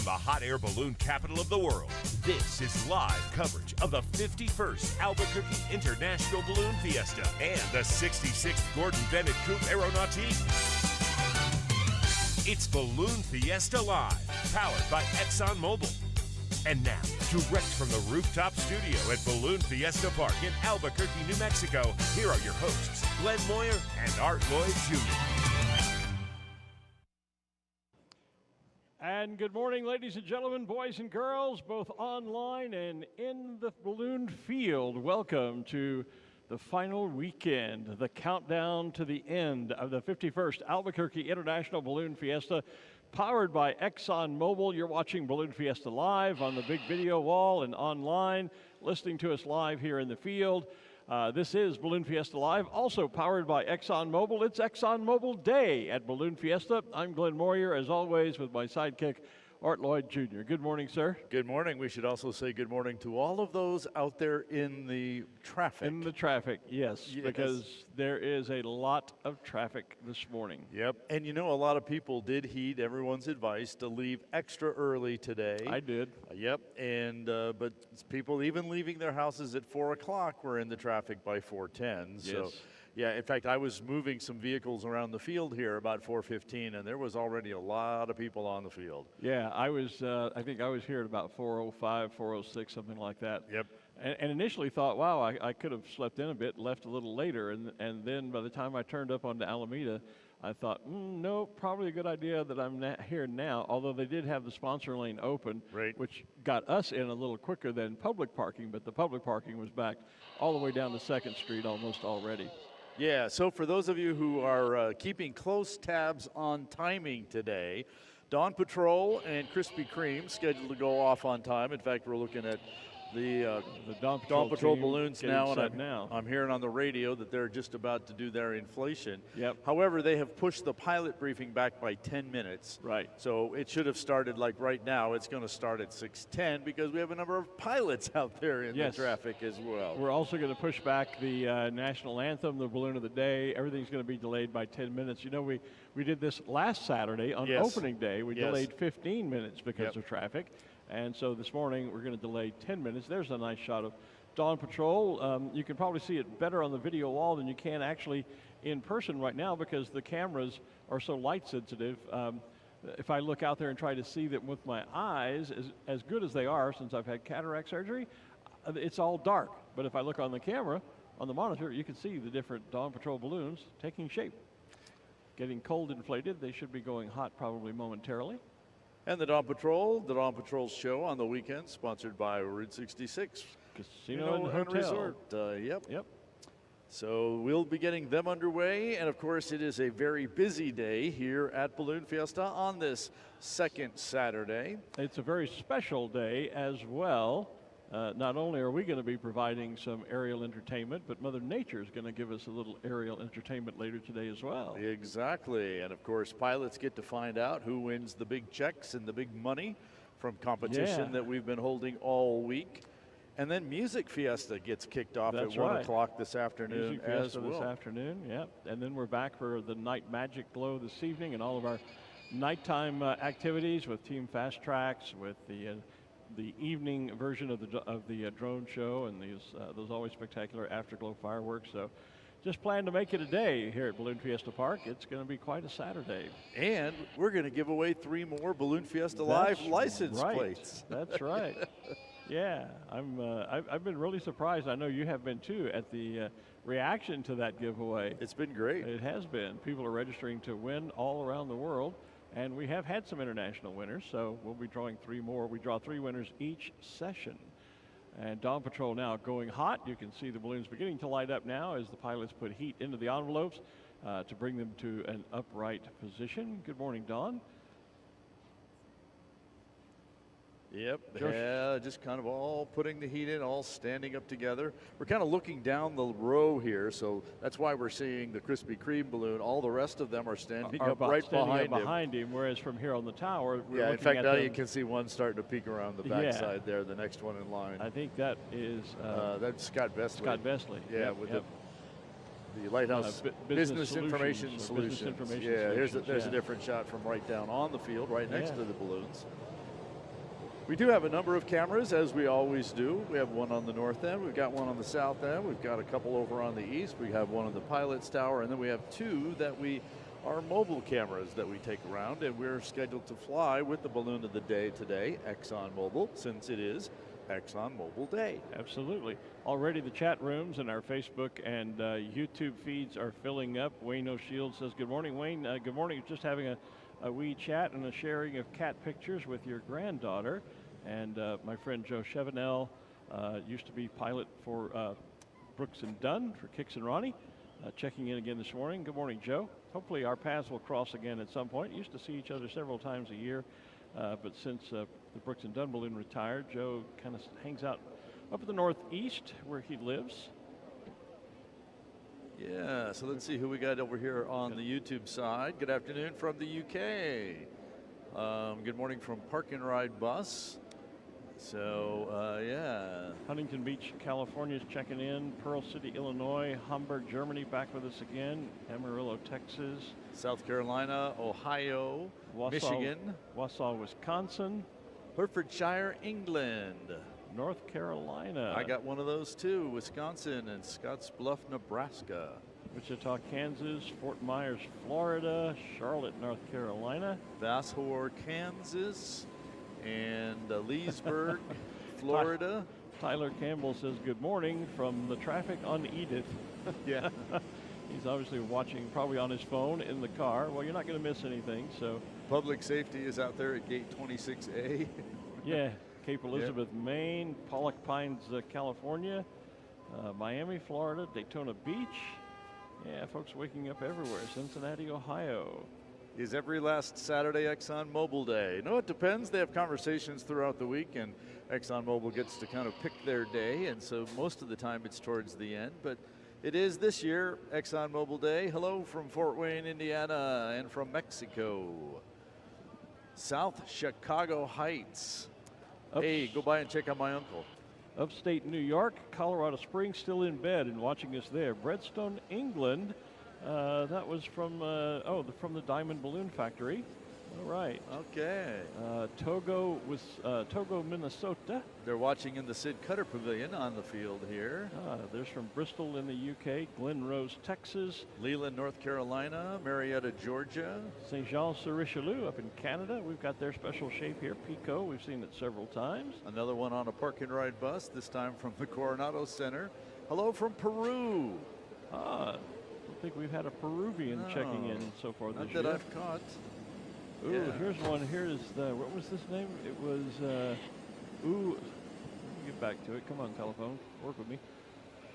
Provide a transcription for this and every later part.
From the hot air balloon capital of the world, this is live coverage of the 51st Albuquerque International Balloon Fiesta and the 66th Gordon Bennett Coupe Aeronautique. It's Balloon Fiesta Live, powered by ExxonMobil. And now, direct from the rooftop studio at Balloon Fiesta Park in Albuquerque, New Mexico, here are your hosts, Glenn Moyer and Art Lloyd Jr. And good morning, ladies and gentlemen, boys and girls, both online and in the balloon field. Welcome to the final weekend, the countdown to the end of the 51st Albuquerque International Balloon Fiesta, powered by ExxonMobil. You're watching Balloon Fiesta Live on the big video wall and online, listening to us live here in the field. This is Balloon Fiesta Live, also powered by ExxonMobil. It's ExxonMobil Day at Balloon Fiesta. I'm Glenn Moyer, as always, with my sidekick, Art Lloyd Jr. Good morning, sir. Good morning. We should also say good morning to all of those out there in the traffic. In the traffic, yes, because there is a lot of traffic this morning. Yep. And you know, a lot of people did heed everyone's advice to leave extra early today. I did. Yep. And but people even leaving their houses at 4 o'clock were in the traffic by 4:10. Yes. So, yeah, in fact, I was moving some vehicles around the field here about 4:15, and there was already a lot of people on the field. Yeah, I think I was here at about 4:05, 4:06, something like that. Yep. And initially thought, wow, I could have slept in a bit, left a little later, and then by the time I turned up onto Alameda, I thought, no, probably a good idea that I'm here now, although they did have the sponsor lane open, right, which got us in a little quicker than public parking, but the public parking was backed all the way down to 2nd Street almost already. Yeah, so for those of you who are keeping close tabs on timing today, Dawn Patrol and Krispy Kreme scheduled to go off on time. In fact, we're looking at the Dawn Patrol balloons now, and I'm hearing on the radio that they're just about to do their inflation. Yep. However, they have pushed the pilot briefing back by 10 minutes. Right. So it should have started like right now. It's going to start at 6:10 because we have a number of pilots out there in the traffic as well. We're also going to push back the national anthem, the balloon of the day. Everything's going to be delayed by 10 minutes. You know, we did this last Saturday on opening day. We delayed 15 minutes because of traffic. And so this morning, we're going to delay 10 minutes. There's a nice shot of Dawn Patrol. You can probably see it better on the video wall than you can actually in person right now because the cameras are so light sensitive. If I look out there and try to see them with my eyes, as good as they are since I've had cataract surgery, it's all dark. But if I look on the camera, on the monitor, you can see the different Dawn Patrol balloons taking shape. Getting cold inflated, they should be going hot probably momentarily. And the Dawn Patrol show on the weekend, sponsored by Route 66 Casino and Hotel. Resort. Yep. So we'll be getting them underway. And of course, it is a very busy day here at Balloon Fiesta on this second Saturday. It's a very special day as well. Not only are we going to be providing some aerial entertainment, but Mother Nature is going to give us a little aerial entertainment later today as well. Exactly. And of course, pilots get to find out who wins the big checks and the big money from competition that we've been holding all week. And then Music Fiesta gets kicked off at 1 o'clock this afternoon Music Fiesta as well. This afternoon, And then we're back for the Night Magic Glow this evening and all of our nighttime activities with Team Fast Tracks, with the evening version of the drone show and those always spectacular afterglow fireworks. So just plan to make it a day here at Balloon Fiesta Park. It's going to be quite a Saturday. And we're going to give away 3 more Balloon Fiesta Live license plates. That's right. Yeah, I've been really surprised. I know you have been too at the reaction to that giveaway. It's been great. It has been. People are registering to win all around the world. And we have had some international winners, so we'll be drawing 3 more. We draw 3 winners each session. And Dawn Patrol now going hot. You can see the balloons beginning to light up now as the pilots put heat into the envelopes to bring them to an upright position. Good morning, Dawn. Yep, just kind of all putting the heat in, all standing up together. We're kind of looking down the row here, so that's why we're seeing the Krispy Kreme balloon. All the rest of them are standing up right behind him. Whereas from here on the tower, we're in fact, now you can see one starting to peek around the backside there, the next one in line. I think that is that's Scott Besley. Scott Besley. Yeah, with the Lighthouse Business Information Solutions. There's a different shot from right down on the field, right next to the balloons. We do have a number of cameras, as we always do. We have one on the north end, we've got one on the south end, we've got a couple over on the east, we have one on the pilot's tower, and then we have two that are mobile cameras that we take around, and we're scheduled to fly with the balloon of the day today, ExxonMobil, since it is ExxonMobil Day. Absolutely. Already the chat rooms and our Facebook and YouTube feeds are filling up. Wayne O'Shield says, good morning, Wayne. Good morning. Just having a wee chat and a sharing of cat pictures with your granddaughter. And my friend Joe Chevenel used to be pilot for Brooks and Dunn for Kix and Ronnie. Checking in again this morning. Good morning, Joe. Hopefully our paths will cross again at some point. Used to see each other several times a year, but since the Brooks and Dunn balloon retired, Joe kind of hangs out up in the northeast where he lives. Yeah, so let's see who we got over here on the YouTube side. Good afternoon from the UK. Good morning from Park and Ride Bus. So, yeah. Huntington Beach, California is checking in. Pearl City, Illinois. Hamburg, Germany, back with us again. Amarillo, Texas. South Carolina, Ohio, Michigan. Wausau, Wisconsin. Hertfordshire, England. North Carolina. I got one of those too. Wisconsin and Scottsbluff, Nebraska. Wichita, Kansas. Fort Myers, Florida. Charlotte, North Carolina. Vassar, Kansas. And Leesburg, Florida. Tyler Campbell says good morning from the traffic on Edith. Yeah. He's obviously watching, probably on his phone in the car. Well, you're not going to miss anything. So public safety is out there at gate 26A. Yeah, Cape Elizabeth, Maine, Pollock Pines, California, Miami, Florida, Daytona Beach. Yeah, folks waking up everywhere. Cincinnati, Ohio. Is every last Saturday ExxonMobil Day? No, it depends. They have conversations throughout the week, and ExxonMobil gets to kind of pick their day, and so most of the time it's towards the end. But it is this year ExxonMobil Day. Hello from Fort Wayne, Indiana, and from Mexico. South Chicago Heights. Hey, go by and check on my uncle. Upstate New York, Colorado Springs, still in bed and watching us there. Bredstone, England. That was from the Diamond Balloon Factory. All right. Okay. Togo, Minnesota. They're watching in the Sid Cutter Pavilion on the field here. There's from Bristol in the UK, Glen Rose, Texas. Leland, North Carolina, Marietta, Georgia. St. Jean-sur-Richelieu up in Canada. We've got their special shape here, Pico. We've seen it several times. Another one on a Park and Ride bus, this time from the Coronado Center. Hello from Peru. I don't think we've had a Peruvian checking in so far this year. Not that I've caught. Ooh, yeah. Here's one. Here's what was this name? It was, let me get back to it. Come on, telephone. Work with me.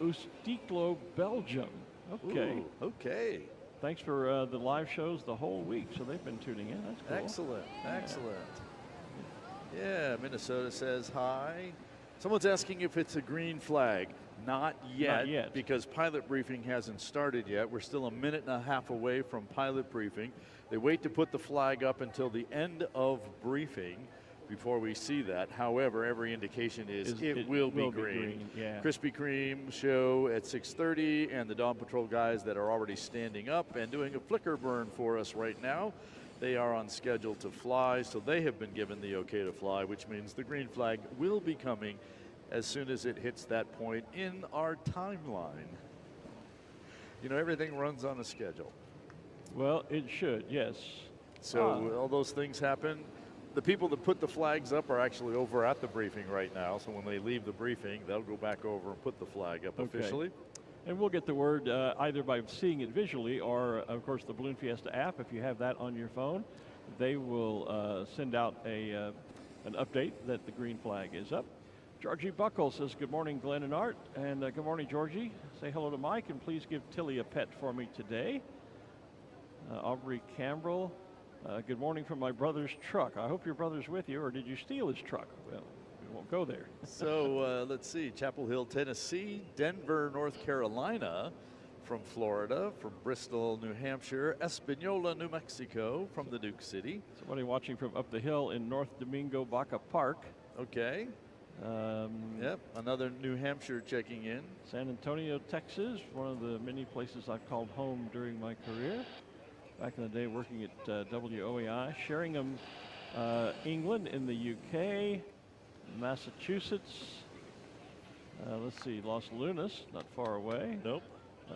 Ustiklo, Belgium. Okay. Ooh, okay. Thanks for the live shows the whole week. So they've been tuning in. That's cool. Excellent. Yeah. Excellent. Yeah, Minnesota says hi. Someone's asking if it's a green flag. Not yet, because pilot briefing hasn't started yet. We're still a minute and a half away from pilot briefing. They wait to put the flag up until the end of briefing before we see that. However, every indication is it will be green. Yeah. Krispy Kreme show at 6:30, and the Dawn Patrol guys that are already standing up and doing a flicker burn for us right now. They are on schedule to fly, so they have been given the okay to fly, which means the green flag will be coming as soon as it hits that point in our timeline. You know, everything runs on a schedule. Well, it should, yes. So all those things happen. The people that put the flags up are actually over at the briefing right now. So when they leave the briefing, they'll go back over and put the flag up officially. And we'll get the word either by seeing it visually or, of course, the Balloon Fiesta app. If you have that on your phone, they will send out an update that the green flag is up. Georgie Buckle says, good morning, Glenn and Art. And good morning, Georgie. Say hello to Mike, and please give Tilly a pet for me today. Aubrey Cambrell, good morning from my brother's truck. I hope your brother's with you, or did you steal his truck? Well, we won't go there. So let's see, Chapel Hill, Tennessee, Denver, North Carolina, from Florida, from Bristol, New Hampshire, Espanola, New Mexico, from the Duke City. Somebody watching from up the hill in North Domingo, Baca Park. Okay. Yep, another New Hampshire checking in. San Antonio, Texas, one of the many places I've called home during my career. Back in the day working at WOAI. Sheringham, England in the UK. Massachusetts. Let's see, Los Lunas, not far away. Nope.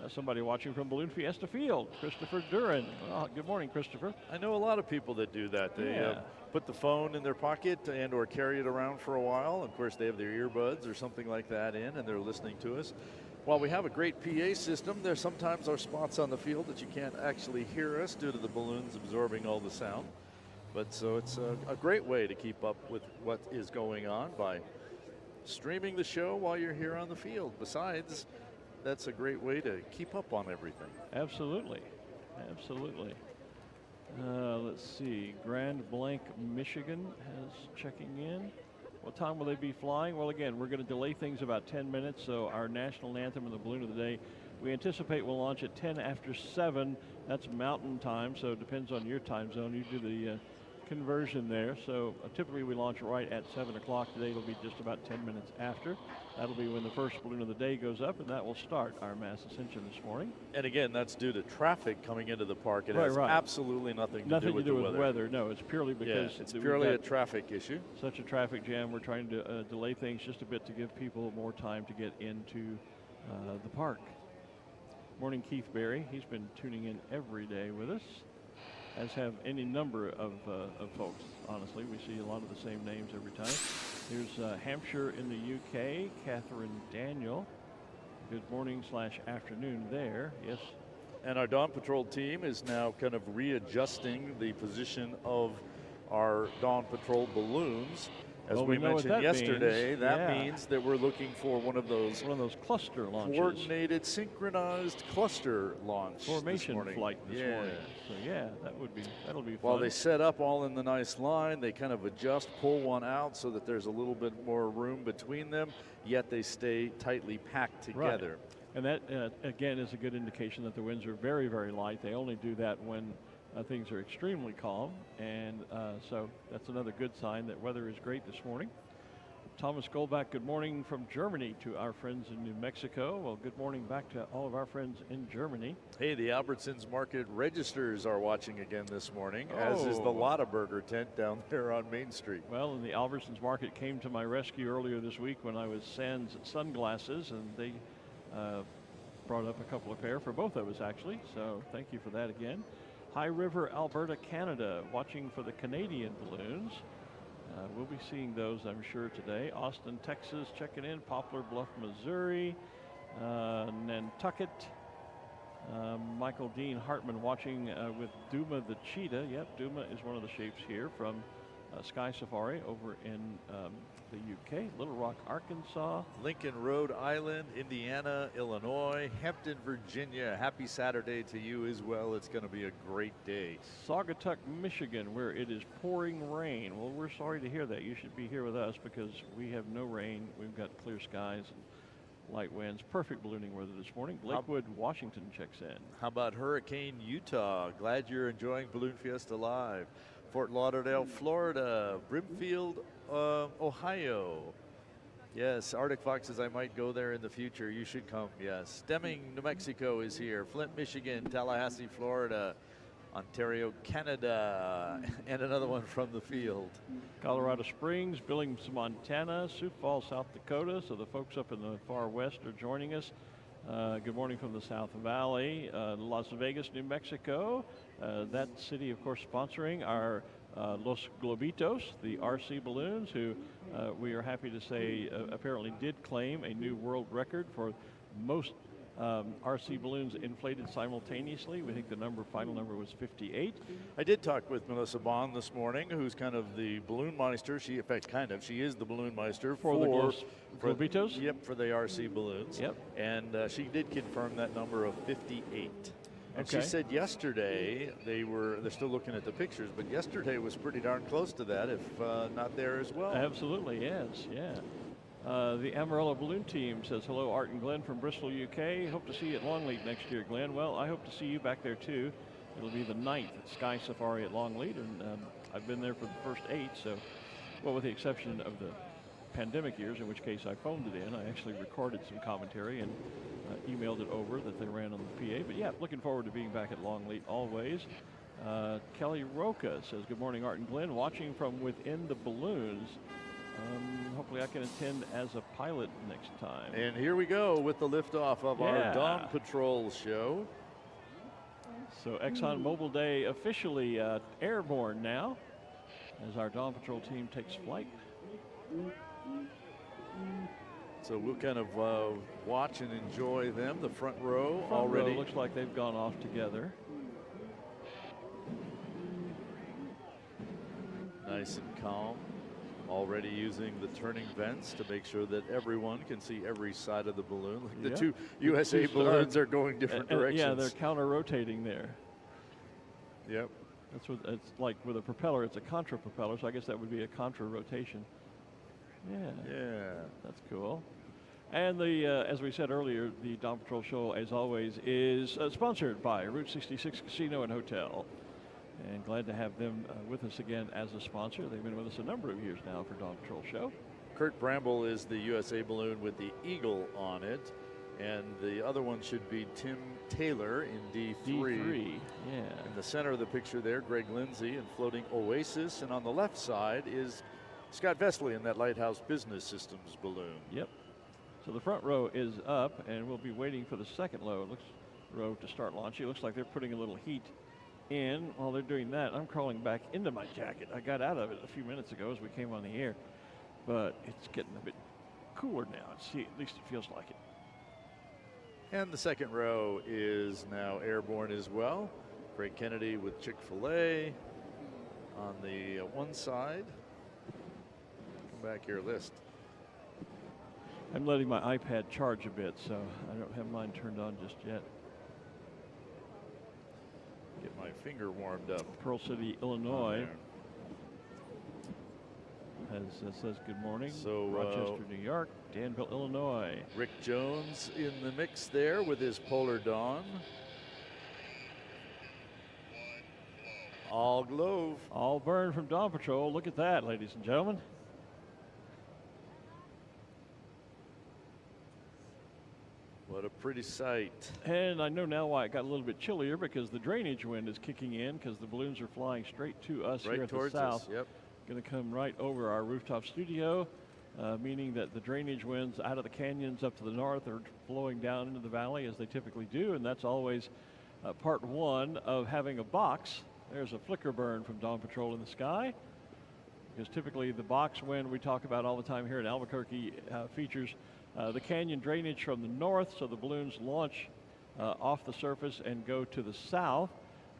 Somebody watching from Balloon Fiesta Field, Christopher Duran. Oh, good morning, Christopher. I know a lot of people that do that. They put the phone in their pocket and or carry it around for a while. Of course, they have their earbuds or something like that in, and they're listening to us. While we have a great PA system, there sometimes are spots on the field that you can't actually hear us due to the balloons absorbing all the sound. But so it's a great way to keep up with what is going on by streaming the show while you're here on the field. Besides, that's a great way to keep up on everything. Absolutely. Absolutely. Let's see. Grand Blanc, Michigan has checking in. What time will they be flying? Well, again, we're going to delay things about 10 minutes. So our national anthem and the balloon of the day, we anticipate will launch at 10 after 7. That's Mountain Time, so it depends on your time zone. You do the conversion there. So typically we launch right at 7 o'clock. Today it'll be just about 10 minutes after. That'll be when the first balloon of the day goes up, and that will start our mass ascension this morning. And again, that's due to traffic coming into the park. It has absolutely nothing to do with the weather. No, it's purely because it's purely a traffic issue. Such a traffic jam. We're trying to delay things just a bit to give people more time to get into the park. Morning, Keith Berry. He's been tuning in every day with us, as have any number of folks. Honestly, we see a lot of the same names every time. Here's Hampshire in the UK, Catherine Daniel. Good morning / afternoon there. Yes. And our Dawn Patrol team is now kind of readjusting the position of our Dawn Patrol balloons. As we mentioned yesterday, that means that we're looking for one of those cluster launches. Coordinated, synchronized cluster launch. Formation flight this morning. So that'll be fun. While they set up all in the nice line, they kind of adjust, pull one out so that there's a little bit more room between them, yet they stay tightly packed together. Right. And that, again, is a good indication that the winds are very, very light. They only do that when things are extremely calm, and so that's another good sign that weather is great this morning. Thomas Goldbach, good morning from Germany to our friends in New Mexico. Well, good morning back to all of our friends in Germany. Hey, the Albertsons Market Registers are watching again this morning, as is the Lotta Burger tent down there on Main Street. Well, and the Albertsons Market came to my rescue earlier this week when I was sans sunglasses, and they brought up a couple of pair for both of us, actually. So thank you for that again. High River, Alberta, Canada, watching for the Canadian balloons. We'll be seeing those, I'm sure, today. Austin, Texas, checking in. Poplar Bluff, Missouri. Nantucket. Michael Dean Hartman watching with Duma the cheetah. Yep, Duma is one of the shapes here from Sky Safari over in the UK, Little Rock, Arkansas. Lincoln, Rhode Island, Indiana, Illinois, Hampton, Virginia. Happy Saturday to you as well. It's going to be a great day. Saugatuck, Michigan, where it is pouring rain. Well, we're sorry to hear that. You should be here with us because we have no rain. We've got clear skies and light winds. Perfect ballooning weather this morning. Lakewood, Washington checks in. How about Hurricane, Utah? Glad you're enjoying Balloon Fiesta Live. Fort Lauderdale, Florida. Brimfield, Ohio. Yes, Arctic Foxes, I might go there in the future. You should come, yes. Deming, New Mexico is here. Flint, Michigan. Tallahassee, Florida. Ontario, Canada. And another one from the field. Colorado Springs, Billings, Montana. Sioux Falls, South Dakota. So the folks up in the far west are joining us. Good morning from the South Valley. Las Vegas, New Mexico. That city, of course, sponsoring our Los Globitos, the RC balloons, who we are happy to say apparently did claim a new world record for most RC balloons inflated simultaneously. We think the final number was 58. I did talk with Melissa Bond this morning, who's kind of the balloon meister. She is the balloon meister for the Globitos? Yep, for the RC balloons. Yep. And she did confirm that number of 58. And she said yesterday, they're still looking at the pictures, but yesterday was pretty darn close to that, if not there as well. Absolutely, yes, yeah. The Amarillo Balloon Team says, hello, Art and Glenn from Bristol, UK. Hope to see you at Longleat next year, Glenn. Well, I hope to see you back there, too. It'll be the 9th at Sky Safari at Longleat, and I've been there for the first 8, so, well, with the exception of the pandemic years, in which case I phoned it in. I actually recorded some commentary and emailed it over that they ran on the PA. But, yeah, looking forward to being back at Longleat always. Kelly Roca says, good morning, Art and Glenn. Watching from within the balloons. Hopefully I can attend as a pilot next time. And here we go with the liftoff of our Dawn Patrol show. So ExxonMobil Day officially airborne now as our Dawn Patrol team takes flight. So we'll kind of watch and enjoy them. The front row Front already. row looks like they've gone off together. Nice and calm. Already using the turning vents to make sure that everyone can see every side of the balloon. Like the two USA balloons are going different directions. Yeah, they're counter-rotating there. Yep. That's what it's like with a propeller. It's a contra propeller, so I guess that would be a contra rotation. Yeah, that's cool. And the, as we said earlier, the Dawn Patrol show, as always, is sponsored by Route 66 Casino and Hotel. And glad to have them with us again as a sponsor. They've been with us a number of years now for Dawn Patrol show. Kurt Bramble is the USA balloon with the eagle on it. And the other one should be Tim Taylor in D3. D3, yeah. In the center of the picture there, Greg Lindsay in floating Oasis. And on the left side is Scott Vesely in that Lighthouse Business Systems balloon. Yep. So the front row is up, and we'll be waiting for the second row to start launching. It looks like they're putting a little heat in. While they're doing that, I'm crawling back into my jacket. I got out of it a few minutes ago as we came on the air, but it's getting a bit cooler now. At least it feels like it. And the second row is now airborne as well. Craig Kennedy with Chick-fil-A on the one side. Come back here, list. I'm letting my iPad charge a bit, so I don't have mine turned on just yet. Get my finger warmed up. Pearl City, Illinois. Says good morning. So Rochester, New York, Danville, Illinois. Rick Jones in the mix there with his Polar Dawn. All glove. All burn from Dawn Patrol. Look at that, ladies and gentlemen. What a pretty sight. And I know now why it got a little bit chillier, because the drainage wind is kicking in because the balloons are flying straight to us here at the south. Yep. Going to come right over our rooftop studio, meaning that the drainage winds out of the canyons up to the north are flowing down into the valley as they typically do, and that's always part one of having a box. There's a flicker burn from Dawn Patrol in the sky, because typically the box wind we talk about all the time here in Albuquerque features the canyon drainage from the north, so the balloons launch off the surface and go to the south,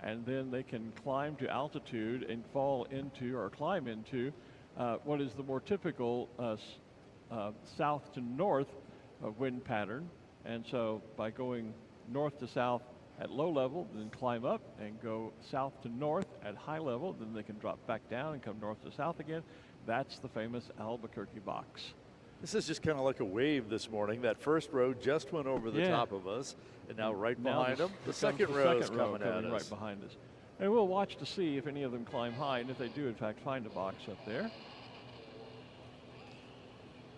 and then they can climb to altitude and fall into or climb into what is the more typical south to north wind pattern. And so by going north to south at low level, then climb up and go south to north at high level, then they can drop back down and come north to south again. That's the famous Albuquerque box. This is just kind of like a wave this morning. That first row just went over the top of us, and now right behind them, the second row is coming at us. Right behind us. And we'll watch to see if any of them climb high, and if they do, in fact, find a box up there.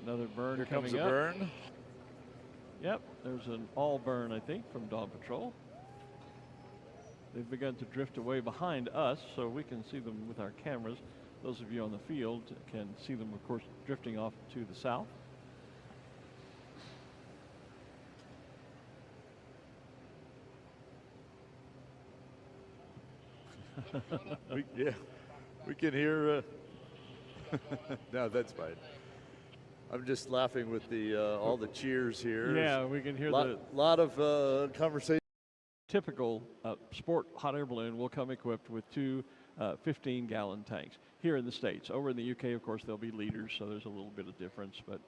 Another burn Here coming comes a up. burn. Yep, there's an all burn, I think, from Dawn Patrol. They've begun to drift away behind us, so we can see them with our cameras. Those of you on the field can see them, of course, drifting off to the south. we can hear. No, that's fine. I'm just laughing with the all the cheers here. Yeah, we can hear lot of conversation. Typical sport hot air balloon will come equipped with two 15-gallon tanks. Here in the States. Over in the UK, of course, they'll be liters, so there's a little bit of difference. But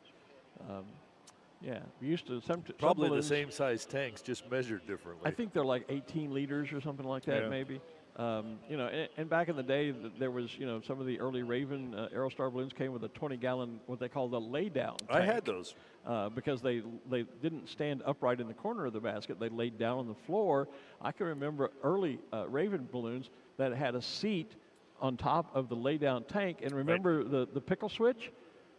yeah, we used to probably the same size tanks, just measured differently. I think they're like 18 liters or something like that, maybe. You know, and back in the day, there was, you know, some of the early Raven Aerostar balloons came with a 20-gallon, what they call the lay-down tank. I had those. Because they didn't stand upright in the corner of the basket. They laid down on the floor. I can remember early Raven balloons that had a seat on top of the lay-down tank. And remember the pickle switch?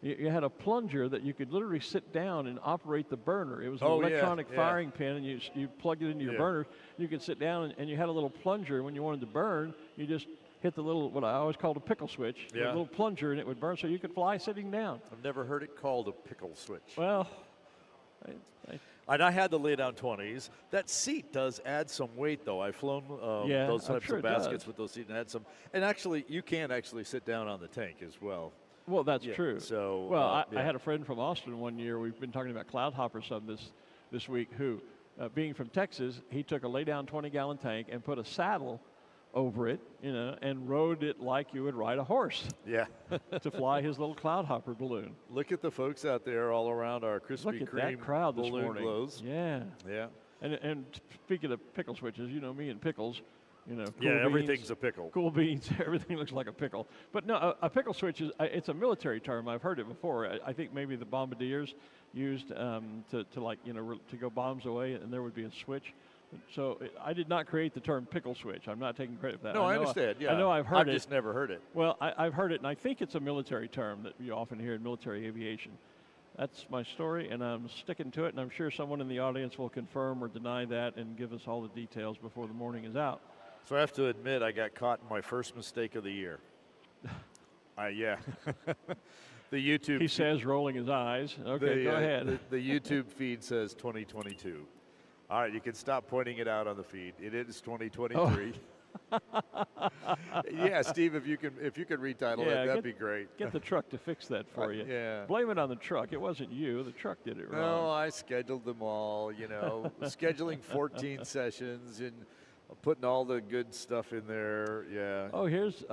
You had a plunger that you could literally sit down and operate the burner. It was an electronic firing pin, and you plugged it into your burner. You could sit down, and you had a little plunger. When you wanted to burn, you just hit the little, what I always called a pickle switch, the little plunger, and it would burn so you could fly sitting down. I've never heard it called a pickle switch. Well, and I had the lay down 20s. That seat does add some weight, though. I've flown those types of baskets with those seats and add some. And actually, you can actually sit down on the tank as well. Well, that's true. So, I had a friend from Austin one year. We've been talking about cloud hopper some this week. Who, being from Texas, he took a lay down 20-gallon tank and put a saddle over it, and rode it like you would ride a horse. Yeah. To fly his little cloud hopper balloon. Look at the folks out there all around our Krispy Look at Kreme that crowd this balloon morning. glows. Yeah. Yeah. And speaking of pickle switches, me and pickles, cool everything's beans, a pickle. Cool beans, everything looks like a pickle. But no, a pickle switch it's a military term. I've heard it before. I think maybe the bombardiers used to go bombs away, and there would be a switch. So I did not create the term pickle switch. I'm not taking credit for that. No, I understand. I know I've heard it. I've just never heard it. Well, I've heard it, and I think it's a military term that you often hear in military aviation. That's my story, and I'm sticking to it, and I'm sure someone in the audience will confirm or deny that and give us all the details before the morning is out. So I have to admit, I got caught in my first mistake of the year. Yeah. The YouTube. He says, rolling his eyes. Okay, go ahead. The YouTube feed says 2022. All right, you can stop pointing it out on the feed. It is 2023. Oh. Yeah, Steve, if you can retitle it, that'd be great. Get the truck to fix that for you. Yeah. Blame it on the truck. It wasn't you. The truck did it wrong. No, I scheduled them all, scheduling 14 sessions and putting all the good stuff in there. Yeah. Oh, here's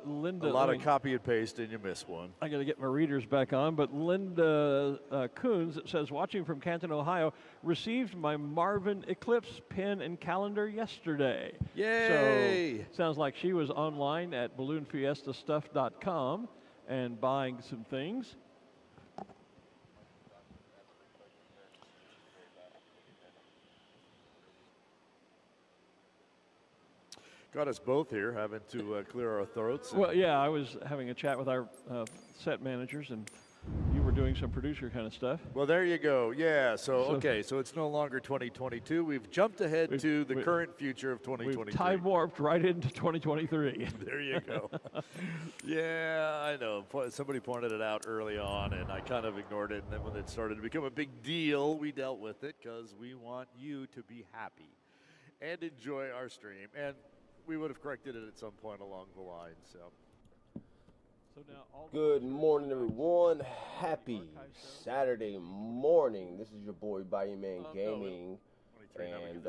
Linda. A lot of copy and paste, and you miss one. I got to get my readers back on, but Linda Coons says, watching from Canton, Ohio, received my Marvin Eclipse pen and calendar yesterday. Yay! So sounds like she was online at balloonfiestastuff.com and buying some things. Got us both here, having to clear our throats. Well, yeah, I was having a chat with our set managers, and you were doing some producer kind of stuff. Well, there you go. Yeah, so it's no longer 2022. We've jumped ahead to the current future of 2023. We've time warped right into 2023. There you go. Yeah, I know. Somebody pointed it out early on, and I kind of ignored it. And then when it started to become a big deal, we dealt with it because we want you to be happy and enjoy our stream. And we would have corrected it at some point along the line. So now good morning, everyone. Happy Saturday morning. This is your boy BELGIUM Gaming, and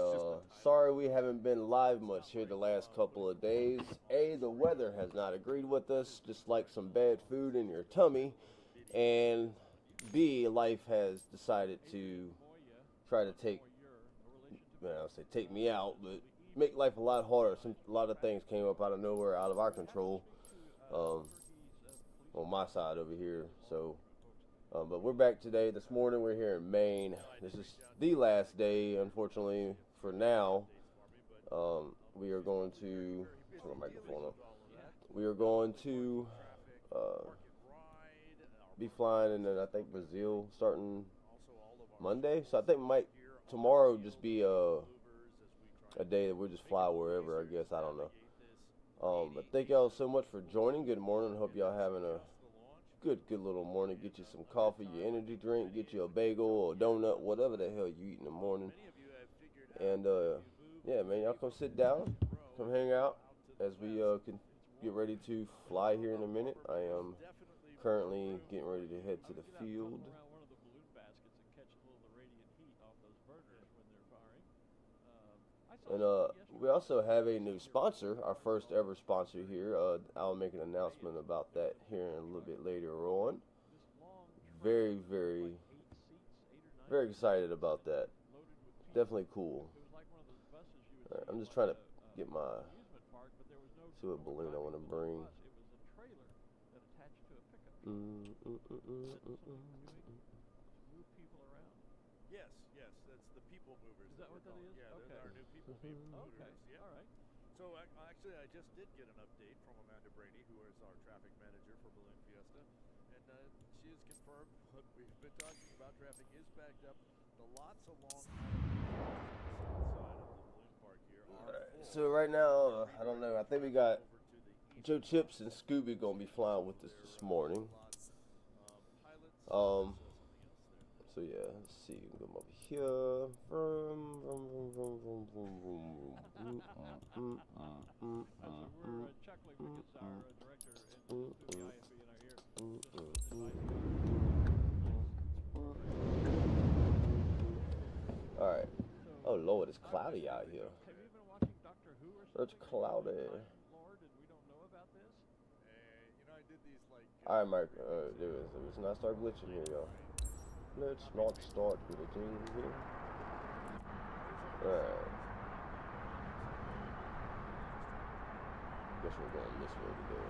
sorry we haven't been live much here the last couple of days. A, the weather has not agreed with us, just like some bad food in your tummy, and B, life has decided to try to take me out, but make life a lot harder. A lot of things came up out of nowhere, out of our control, on my side over here. So, but we're back today. This morning we're here in Maine. This is the last day, unfortunately, for now. We are going to turn my microphone up. We are going to be flying in, I think, Brazil starting Monday. So I think tomorrow just be a day that we'll just fly wherever, I guess. I don't know. But thank y'all so much for joining. Good morning. Hope y'all having a good little morning. Get you some coffee, your energy drink, get you a bagel or a donut, whatever the hell you eat in the morning. And yeah, man, y'all come sit down, come hang out as we can get ready to fly here in a minute. I am currently getting ready to head to the field. And we also have a new sponsor, our first ever sponsor here. I'll make an announcement about that here a little bit later on. Very, very, very excited about that. Definitely cool. Right, I'm just trying to get see what balloon I want to bring. Yes, that's the people movers. Is that what that is? Yeah, okay. Our new people Okay, movers. Yeah. all right. So actually, I just did get an update from Amanda Brady, who is our traffic manager for Balloon Fiesta, and she has confirmed what we've been talking about. Traffic is backed up. The lots along the south side of the balloon park here are full. So right now, I don't know. I think we got Joe Chips and Scooby gonna be flying with us this morning. So yeah, let's see. Come over here. All right. Oh Lord, it's cloudy out here. It's cloudy. All right, Mike. Let's not start glitching here, y'all. Let's not start glitching here. All right. Guess we're going this way today.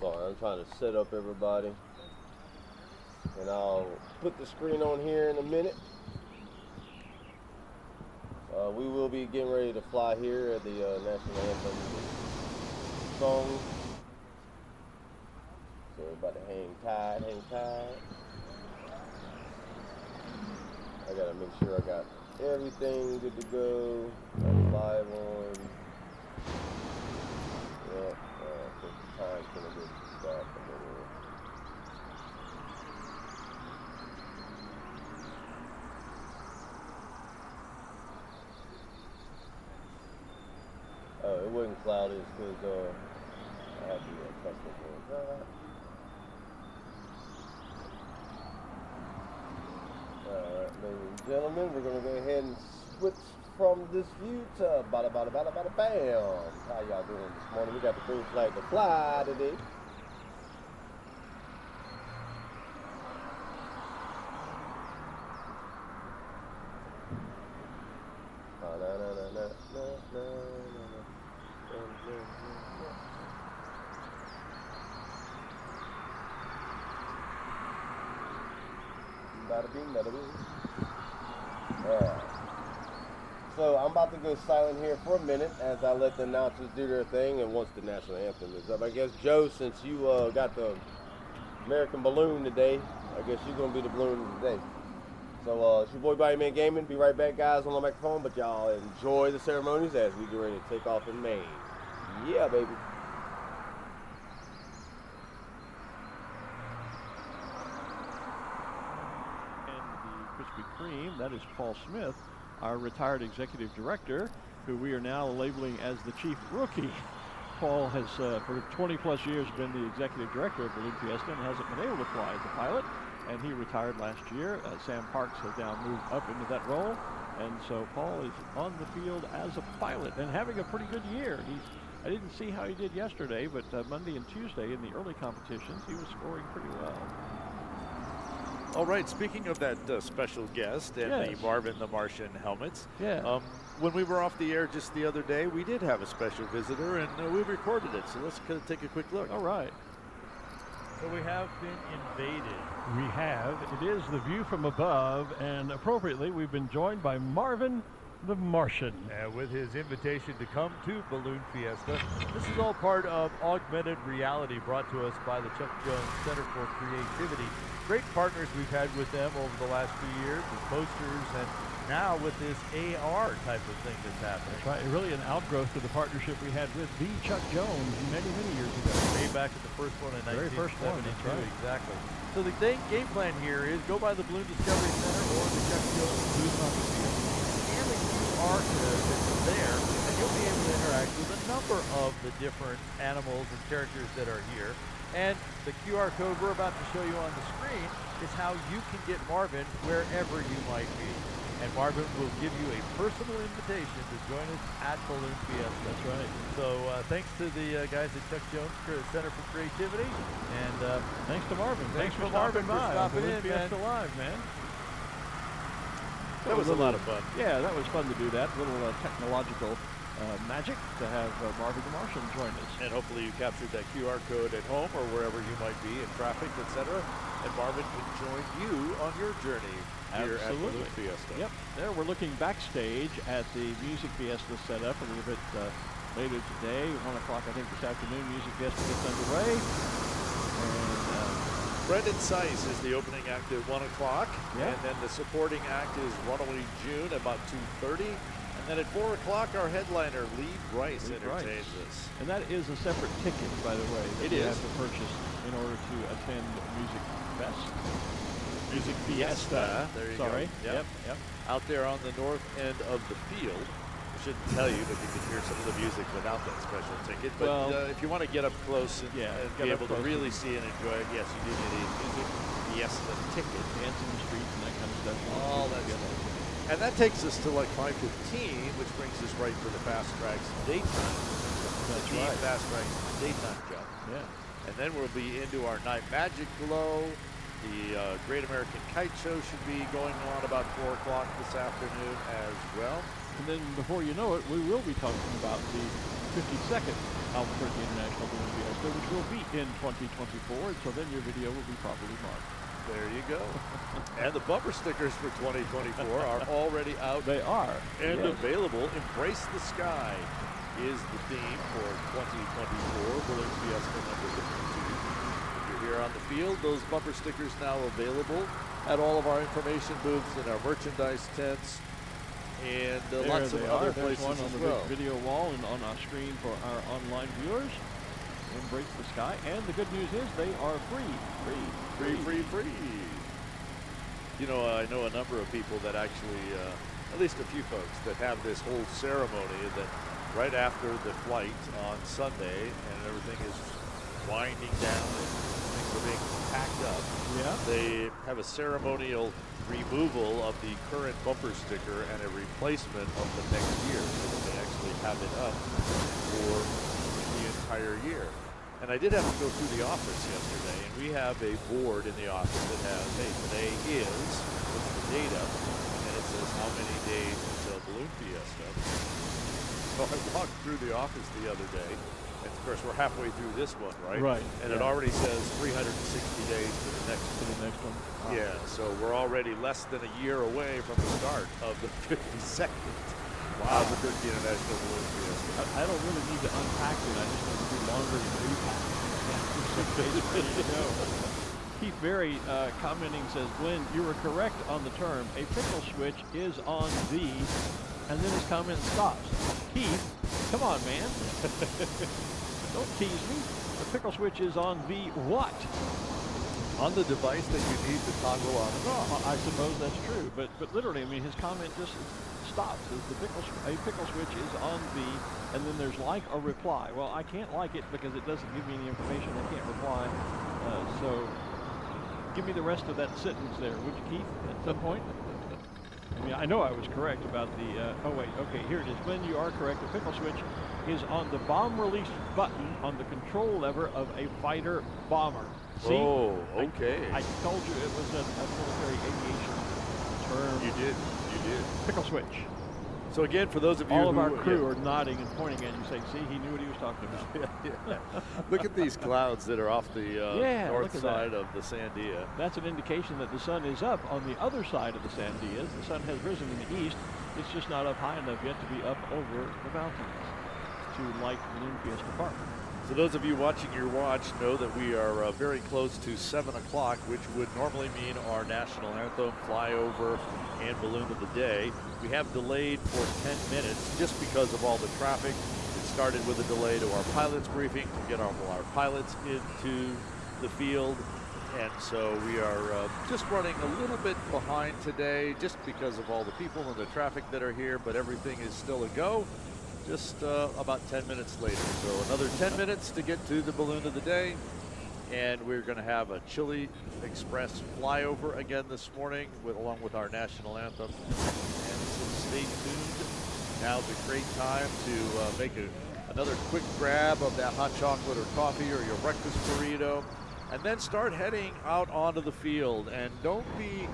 Sorry, I'm trying to set up everybody. And I'll put the screen on here in a minute. We will be getting ready to fly here at the National Anthem song. So everybody hang tight, hang tight. I gotta make sure I got everything good to go. I'm live on. Yep. Time's gonna get back a little. Oh, it wasn't cloudy, it's because I have the custom one. Alright, ladies and gentlemen, we're gonna go ahead and switch from this view to bada bada bada bada bam. How y'all doing this morning? We got the green flag to fly today. Bada bing, bada bing. Alright. So I'm about to go silent here for a minute as I let the announcers do their thing, and once the national anthem is up, I guess Joe, since you got the American balloon today, I guess you're gonna be the balloon today. So it's your boy Body Man Gaming. Be right back, guys, on the microphone. But y'all enjoy the ceremonies as we get ready to take off in Maine. Yeah, baby. And the Krispy Kreme, that is Paul Smith, our retired executive director, who we are now labeling as the chief rookie. Paul has, for 20 plus years, been the executive director of Balloon Fiesta and hasn't been able to fly as a pilot. And he retired last year. Sam Parks has now moved up into that role. And so Paul is on the field as a pilot and having a pretty good year. I didn't see how he did yesterday, but Monday and Tuesday in the early competitions, he was scoring pretty well. All right, speaking of that special guest and the Marvin the Martian helmets, when we were off the air just the other day, we did have a special visitor, and we recorded it. So let's take a quick look. All right. So we have been invaded. We have. It is the view from above, and appropriately, we've been joined by Marvin the Martian. With his invitation to come to Balloon Fiesta. This is all part of augmented reality brought to us by the Chuck Jones Center for Creativity. Great partners we've had with them over the last few years with posters and now with this AR type of thing that's happening. That's right. Really an outgrowth of the partnership we had with the Chuck Jones many, many years ago. Way back at the first one in 1972. Very first one, that's right. Exactly. So the game plan here is go by the Balloon Discovery Center or the Chuck Jones booth on the field. Scan the QR code that's there, and you'll be able to interact with a number of the different animals and characters that are here. And the QR code we're about to show you on the screen is how you can get Marvin wherever you might be. And Marvin will give you a personal invitation to join us at Balloon Fiesta. That's right. So thanks to the guys at Chuck Jones Center for Creativity. And thanks to Marvin. Thanks for Marvin stopping by. Stopping Balloon in, Fiesta Live, man. That was a lot of fun. Yeah, that was fun to do that. A little technological magic to have Marvin the Martian join us. And hopefully you captured that QR code at home or wherever you might be in traffic, etc. And Marvin can join you on your journey here at Balloon Fiesta. Yep. There we're looking backstage at the Music Fiesta setup a little bit later today. 1 o'clock, I think, this afternoon. Music Fiesta gets underway. And Brendan Seiss is the opening act at 1 o'clock. Yeah. And then the supporting act is Runaway June at about 2:30. And then at 4 o'clock, our headliner, Lee Bryce, entertains us. And that is a separate ticket, by the way, that you have to purchase in order to attend Music Fest. Music Fiesta. There you go. Yep. Out there on the north end of the field. I shouldn't tell you, but you can hear some of the music without that special ticket. But if you want to get up close and be able to really see and enjoy it, yes, you do need a Music Fiesta ticket. Dancing in the streets and that kind of stuff. All that stuff. And that takes us to like 5:15, which brings us right to the Fast Tracks daytime. That's right. Fast Tracks daytime jump. Yeah. And then we'll be into our Night Magic Glow. The Great American Kite Show should be going on about 4 o'clock this afternoon as well. And then before you know it, we will be talking about the 52nd Albuquerque International Balloon Fiesta, which will be in 2024. So then your video will be properly marked. There you go. And the bumper stickers for 2024 are already out. They are. And available. Embrace the Sky is the theme for 2024 Balloon Fiesta number 52. If you're here on the field, those bumper stickers now available at all of our information booths and our merchandise tents and lots of other places one on as the well. video wall and on our screen for our online viewers. Embrace the Sky. And the good news is they are free. Free. You know, I know a number of people that actually, at least a few folks, that have this whole ceremony that right after the flight on Sunday and everything is winding down and things are being packed up, they have a ceremonial removal of the current bumper sticker and a replacement of the next year so that they actually have it up for the entire year. And I did have to go through the office yesterday, and we have a board in the office that has, hey, today is, what's the date up, and it says how many days until Balloon Fiesta. So I walked through the office the other day, and of course we're halfway through this one, right? Right. And it already says 360 days to the next one. one. Wow. Yeah, so we're already less than a year away from the start of the 52nd Albuquerque International Balloon Fiesta. I don't really need to unpack it. I just need to do longer than repack. Ready to go. Keith Berry commenting says, Glenn, you were correct on the term. A pickle switch is on the, and then his comment stops. Keith, come on, man. Don't tease me. The pickle switch is on the what? On the device that you need to toggle on and off. I suppose that's true, but literally, I mean, his comment just stops. A pickle switch is on the, and then there's like or reply. Well, I can't like it because it doesn't give me any information. I can't reply. So give me the rest of that sentence there, would you, Keith, at some point? I mean, I know I was correct about the, oh wait, okay, here it is. Glenn, you are correct. The pickle switch is on the bomb release button on the control lever of a fighter bomber. See? Oh, okay. I told you it was a military aviation term. You did. Pickle switch. So again, for those of you all of our crew are nodding and pointing at you, saying, "See, he knew what he was talking about." Look at these clouds that are off the north side of the Sandia. That's an indication that the sun is up on the other side of the Sandias. The sun has risen in the east. It's just not up high enough yet to be up over the mountains to light Balloon Fiesta Park. So those of you watching your watch know that we are very close to 7 o'clock, which would normally mean our national anthem, flyover, and balloon of the day. We have delayed for 10 minutes just because of all the traffic. It started with a delay to our pilots briefing to get our pilots into the field. And so we are just running a little bit behind today just because of all the people and the traffic that are here, but everything is still a go. Just about 10 minutes later. So another 10 minutes to get to the balloon of the day. And we're going to have a Chili Express flyover again this morning along with our national anthem. And so stay tuned. Now's a great time to make another quick grab of that hot chocolate or coffee or your breakfast burrito. And then start heading out onto the field. And don't be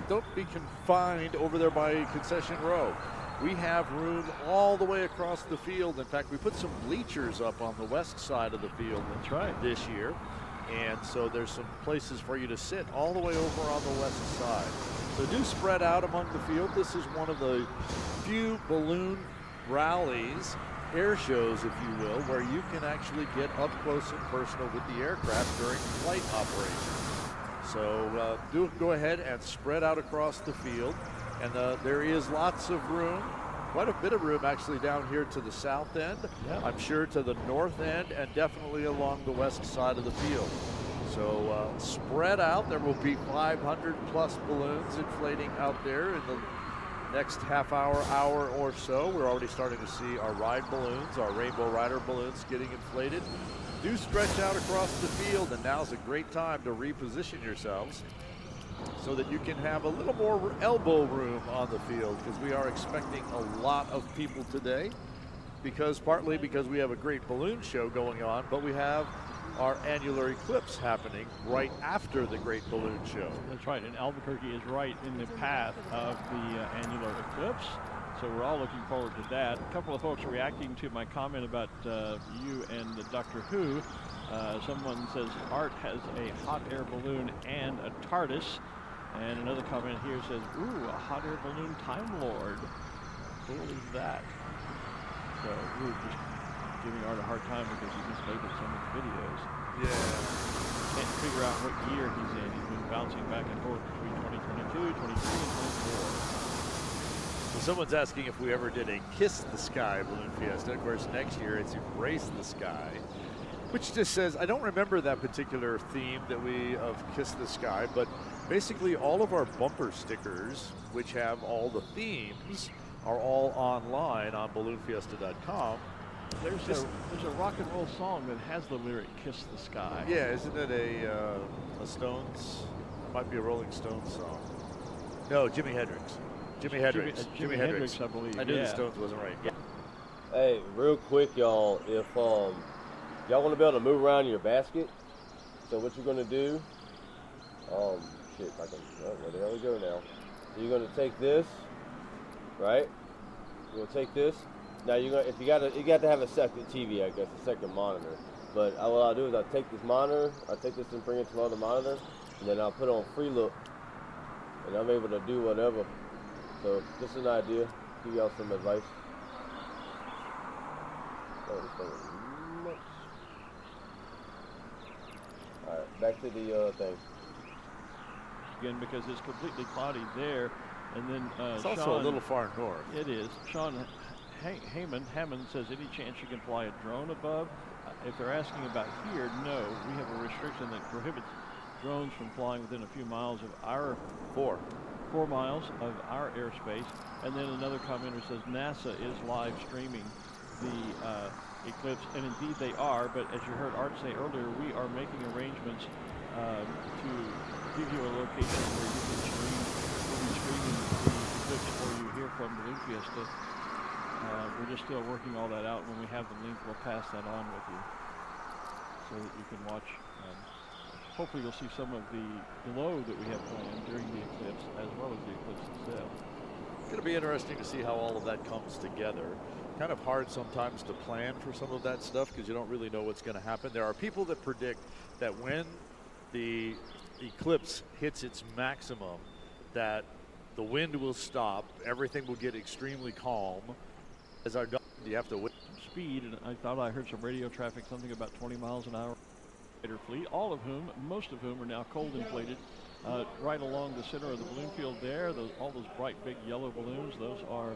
don't be confined over there by concession row. We have room all the way across the field. In fact, we put some bleachers up on the west side of the field. That's right. This year. And so there's some places for you to sit all the way over on the west side. So do spread out among the field. This is one of the few balloon rallies, air shows, if you will, where you can actually get up close and personal with the aircraft during flight operation. So do go ahead and spread out across the field. And there is lots of room, quite a bit of room actually down here to the south end. Yeah. I'm sure to the north end and definitely along the west side of the field. So spread out. There will be 500 plus balloons inflating out there in the next half hour or so. We're already starting to see our ride balloons, our Rainbow Rider balloons getting inflated. Do stretch out across the field, and now's a great time to reposition yourselves so that you can have a little more elbow room on the field, because we are expecting a lot of people today, partly because we have a great balloon show going on, but we have our annular eclipse happening right after the great balloon show. That's right, and Albuquerque is right in the path of the annular eclipse, so we're all looking forward to that. A couple of folks reacting to my comment about you and the Doctor Who. Someone says Art has a hot air balloon and a TARDIS, and another comment here says, ooh, a hot air balloon Time Lord. Cool is that? So we're just giving Art a hard time because he mislabeled some of the videos. Yeah. Can't figure out what year he's in. He's been bouncing back and forth between 2022, 23, and 24. So someone's asking if we ever did a Kiss the Sky Balloon Fiesta. Of course, next year it's Embrace the Sky, which just says, I don't remember that particular theme of Kiss the Sky, but basically all of our bumper stickers, which have all the themes, are all online on balloonfiesta.com. There's a rock and roll song that has the lyric "Kiss the Sky." Yeah, isn't it a Stones? Might be a Rolling Stones song. No, Jimi Hendrix. Jimi Jimi Hendrix, I believe. I knew the Stones wasn't right. Yeah. Hey, real quick, y'all, if y'all want to be able to move around your basket, so what you're gonna do, where the hell we go now? You're gonna take this, right? You're gonna take this. Now you got to have a second TV, I guess, a second monitor. But what I'll do is I'll take this monitor, I'll take this and bring it to my other monitor, and then I'll put it on free look, and I'm able to do whatever. So just an idea, give y'all some advice. All right, back to the thing. Again, because it's completely cloudy there, and then it's also a little far north. It is. Sean Hammond says, any chance you can fly a drone above? If they're asking about here, no. We have a restriction that prohibits drones from flying within a few miles of our 4 miles of our airspace. And then another commenter says NASA is live streaming the eclipse, and indeed they are. But as you heard Art say earlier, we are making arrangements to give you a location where you can streaming the eclipse for you here from Balloon Fiesta. We're just still working all that out. When we have the link, we'll pass that on with you so that you can watch. Hopefully you'll see some of the glow that we have planned during the eclipse, as well as the eclipse itself. It's going to be interesting to see how all of that comes together. Kind of hard sometimes to plan for some of that stuff because you don't really know what's going to happen. There are people that predict that when the eclipse hits its maximum, that the wind will stop, everything will get extremely calm. As our you have to wait. Speed, and I thought I heard some radio traffic, something about 20 miles an hour. Fleet, most of whom are now cold inflated, right along the center of the balloon field there. All those bright big yellow balloons, those are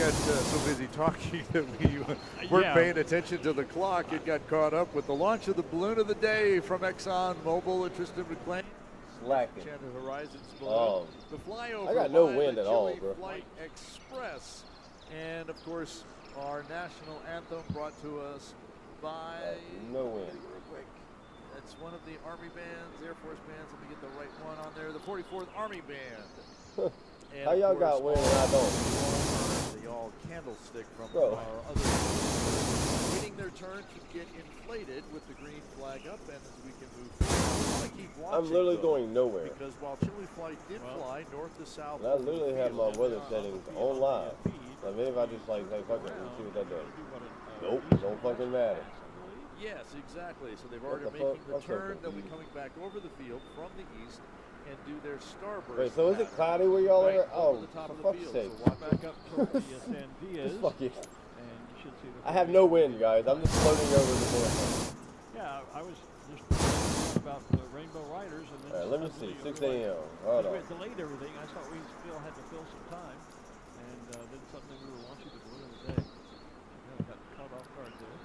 got so busy talking that we weren't paying attention to the clock. It got caught up with the launch of the balloon of the day from Exxon Mobil and Tristan McLean. Slacking. Enchanted Horizons balloon. The flyover. I got no by wind the at all, Chile bro. Flight Express. And of course, our national anthem brought to us by. No wind. Real quick. That's one of the Army bands, Air Force bands. Let me get the right one on there. The 44th Army Band. How y'all got wind and I don't? The all candlestick from Bro. our other waiting their turn to get inflated with the green flag up, and as we can move forward, we want to keep watching. I'm literally going nowhere. Because while Chile Flight did fly north to south, And I literally have my weather settings on live. Like maybe if I just like fuck it, let's see what that does. Nope, don't fucking matter. yes, exactly. So they've What already the making fuck? the I'm so turn. They'll be confused. coming back over the field from the east and do their starburst. Wait, so is it pattern cloudy where y'all right are? Oh, over the top for of the fuck's field. sake. So watch Back up toward the San Diaz. Just fuck it. And you should see the I have no wind, guys. I'm just floating over the thing. Yeah, I was just talking about the Rainbow Riders, and then All right, let me see. suddenly 6 we were a.m. like- Hold we on. had delayed everything. I thought we still had to fill some time, and then suddenly we were launching the balloon of the day. Yeah, got caught off guard there.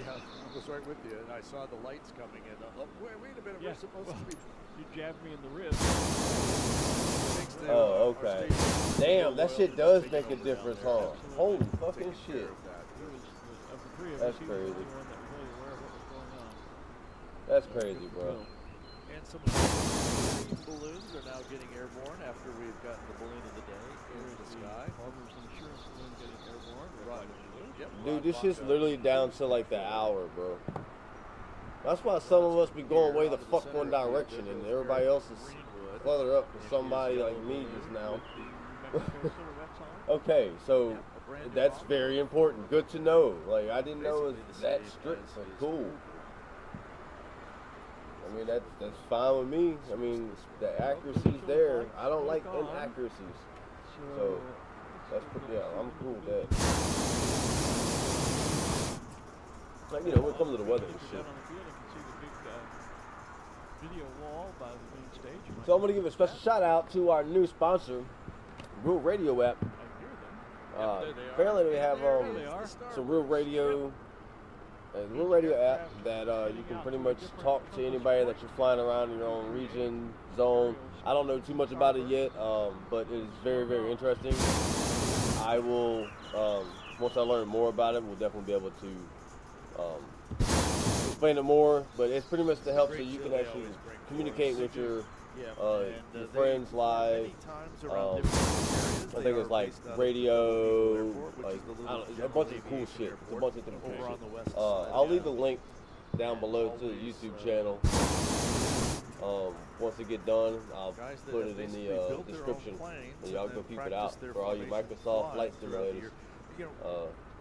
Yeah, I was right with you, and I saw the lights coming in. Wait a minute, Yeah, we're supposed to be. You jabbed me in the ribs. Oh, okay. Damn, that shit does make a difference, huh? Holy fucking shit. He was of the three of That's us, he was the crazy. only one that was really aware of what was going on. That's crazy, bro. And some of the balloons are now getting airborne after we've gotten the balloon of the day in the sky. Harbor's insurance balloon getting airborne. Right. Yep. Dude, this shit's literally down to like the hour, bro. That's why some of us be going way the fuck one direction and everybody else is cluttered up with somebody like me just now. Okay, so that's very important. Good to know. Like, I didn't know it was that strict. So cool. I mean, that's fine with me. I mean, the accuracy's there. I don't like inaccuracies. So, that's pretty, yeah, I'm cool with that. Like, you know, when it comes to the weather and shit. Video wall by the main stage. So I'm going to give a special shout out to our new sponsor, Real Radio app. Apparently we have some Real Radio app that you can pretty much talk to anybody that you're flying around in your own region, zone. I don't know too much about it yet, but it is very, very interesting. I will, once I learn more about it, we'll definitely be able to explain it more, but it's pretty much to help so you can actually communicate with your friends live. I think it's like radio, like I don't know, a bunch of cool shit. It's a bunch of different cool shit. I'll leave the link down below to the YouTube channel. Once it get done, I'll put it in the description, and y'all go peep it out for all you Microsoft flight simulators.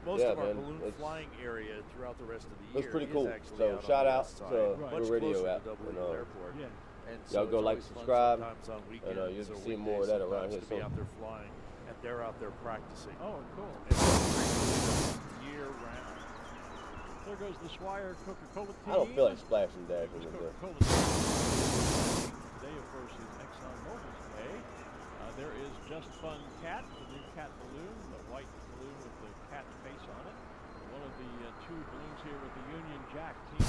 Most yeah, of our man, balloon flying area throughout the rest of the year. It's pretty is cool. actually So out shout on the out west to side, much the radio closer to app. Dublin And, Airport. And so y'all go it's like, always fun subscribe, sometimes on and weekends you'll or see more weekdays of that around sometimes here to be soon. out there flying, and they're out there practicing. Oh, cool. And it's great year round. There goes the Swire Coca-Cola team. I don't feel like splashing dashing in there. Coca-Cola team. Today, of course, is Exxon Mobil's day. There is Just Fun Cat, the new cat balloon, the white balloon with the cat face on it. One of the two balloons here with the Union Jack team.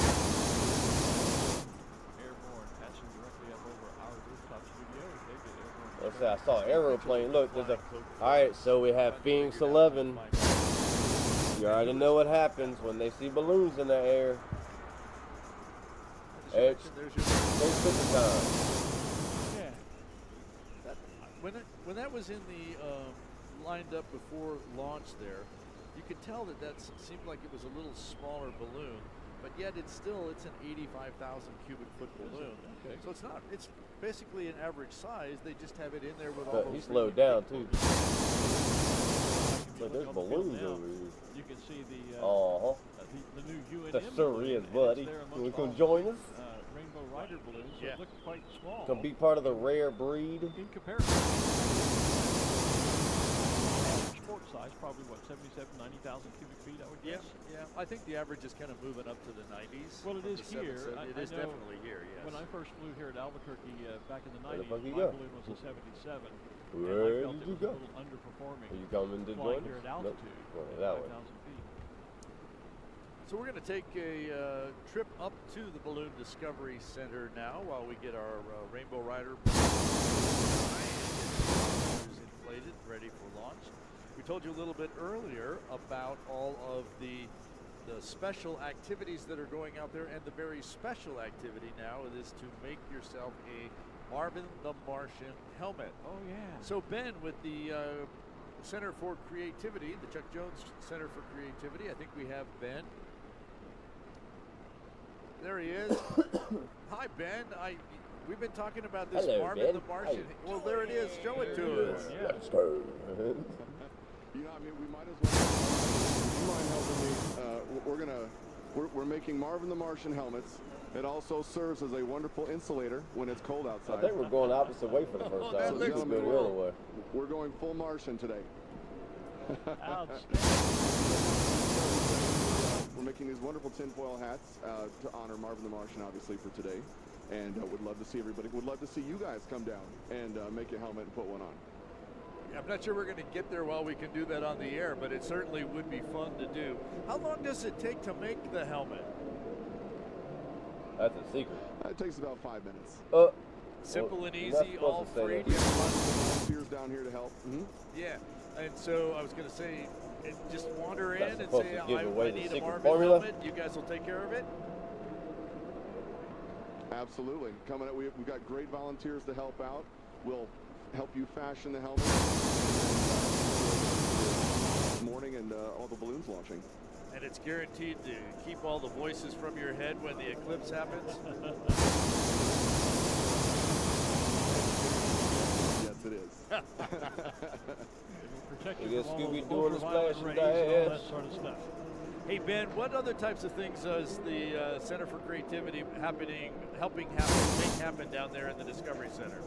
Airborne, passing directly up over our rooftop studio. They get airborne. Let's say I saw an aeroplane. Look, there's a. All right, so we have Phoenix 11. You already know what happens when they see balloons in the air. It's picture time. Yeah. When that was in the lined up before launch there, you could tell that seemed like it was a little smaller balloon, but yet it's an 85,000 cubic foot balloon. Okay. So it's basically an average size. They just have it in there with all But he those. slowed down too. Look, there's balloons over here. You can see the new UNM. That sure is, buddy. You come join us? Rainbow Rider balloons. So it looked quite small. Come be part of the rare breed. In comparison. port size, probably what, 77, 90,000 cubic feet, I would guess. Yeah. I think the average is kind of moving up to the 90s. Well, it is here. It is definitely here, yes. When I first flew here at Albuquerque back in the 90s, fuck you my go? balloon was a 77. Where and I felt did it you was go? a little underperforming. Are you coming to flying join here us? at altitude, Nope. at That way. 5,000 feet. So we're going to take a trip up to the Balloon Discovery Center now while we get our Rainbow Rider inflated, ready for launch. We told you a little bit earlier about all of the special activities that are going out there, and the very special activity now is to make yourself a Marvin the Martian helmet. Oh, yeah. So Ben, with the Center for Creativity, the Chuck Jones Center for Creativity, I think we have Ben. There he is. Hi, Ben. We've been talking about this Marvin Ben. the Martian. Well, there it is. Show it to us. Yeah. Let's go. You know, I mean, we might as well. You mind helping me? We're making Marvin the Martian helmets. It also serves as a wonderful insulator when it's cold outside. I think we're going the opposite way for the first that time. looks We're going the cool. other way. We're going full Martian today. Outstanding. We're making these wonderful tinfoil hats to honor Marvin the Martian, obviously, for today. And would love to see everybody. Would love to see you guys come down and make a helmet and put one on. I'm not sure we're going to get there while we can do that on the air, but it certainly would be fun to do. How long does it take to make the helmet? That's a secret. It takes about 5 minutes. Simple and you're not easy, supposed all to say free. that. Do you have lots Volunteers down here to help. Yeah, and so I was going to say, just wander Not in and supposed say, to give away I the need a secret Marvin formula. helmet. You guys will take care of it? Absolutely. Coming up, we've got great volunteers to help out. We'll help you fashion the helmet. This morning and all the balloons launching. And it's guaranteed to keep all the voices from your head when the eclipse happens? Yes, it is. Protect We you get from all Scooby the doing the ultraviolet splash rays and and all dash. that sort of stuff. Hey Ben, what other types of things does the Center for Creativity helping make happen down there in the Discovery Center?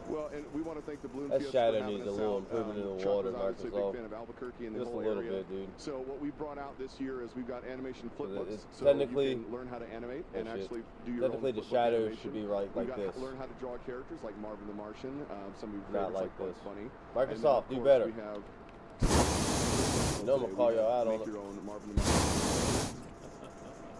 Well, and we want to thank the Balloon That Fiesta shadow for having needs a us little out. improvement in the Chuck water, was obviously a Microsoft. big fan of Albuquerque and the Just whole a little area. bit, dude. So what we brought out this year is we've got animation flip So books. it's So technically- you can learn how to animate and Bullshit. actually do your own Technically, the flip book shadows animation. should be right We've like got this. to learn how to draw characters like Marvin the Martian, some of your Not favorites like like Bugs this. Bunny. Microsoft, And then, of do course, better. We have You know I'm gonna call y'all out on make it. your own Marvin the Martian.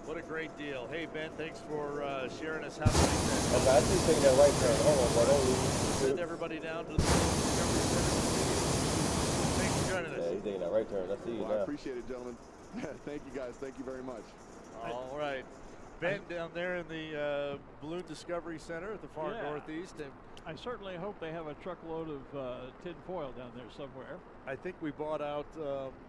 What a great deal. Hey Ben, thanks for sharing us how to make that. Okay, I see you taking that right turn. Hold on, bro. Don't Send leave. everybody down to the Discovery Center. Thanks for joining Yeah, us. he's taking that right turn. I see you Well, I now. appreciate it, gentlemen. Thank you, guys. Thank you very much. All right. Ben down there in the Balloon Discovery Center at the far Yeah. northeast. And I certainly hope they have a truckload of tin foil down there somewhere. I think we bought out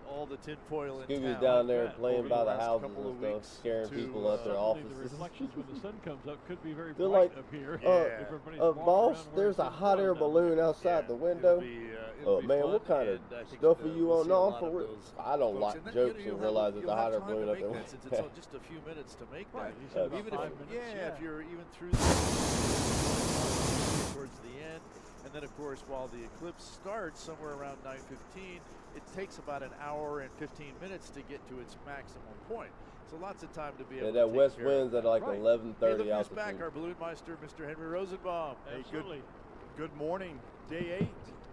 all the tin foil in Scooby's town. down there bet. playing Over by the the last houses couple and of stuff, weeks scaring to, people at their Certainly offices. the reflections when the sun comes up could be very They're bright like, up here. Yeah. If everybody's walking boss, around there's a wearing tin hot foil air down balloon there. outside the It'll window. be, Oh be man, fun, what kind of and I think stuff that are you we'll on see a off lot for of real? those I don't folks. like And then, jokes you'll and have- realize there's you'll a have hot air time to balloon up make there. that, since it's all just a few minutes to make Right, that. you said about Even 5 if, minutes, if you're even through the towards the end, and then of course while the eclipse starts somewhere around 9:15, it takes about an hour and 15 minutes to get to its maximum point. So lots of time to be able Yeah, to that take west care of wind's at like Right. 11:30 Hey, look who's back, altitude. our balloon meister, Mr. Henry Rosenbaum. Absolutely. Good morning, day 8.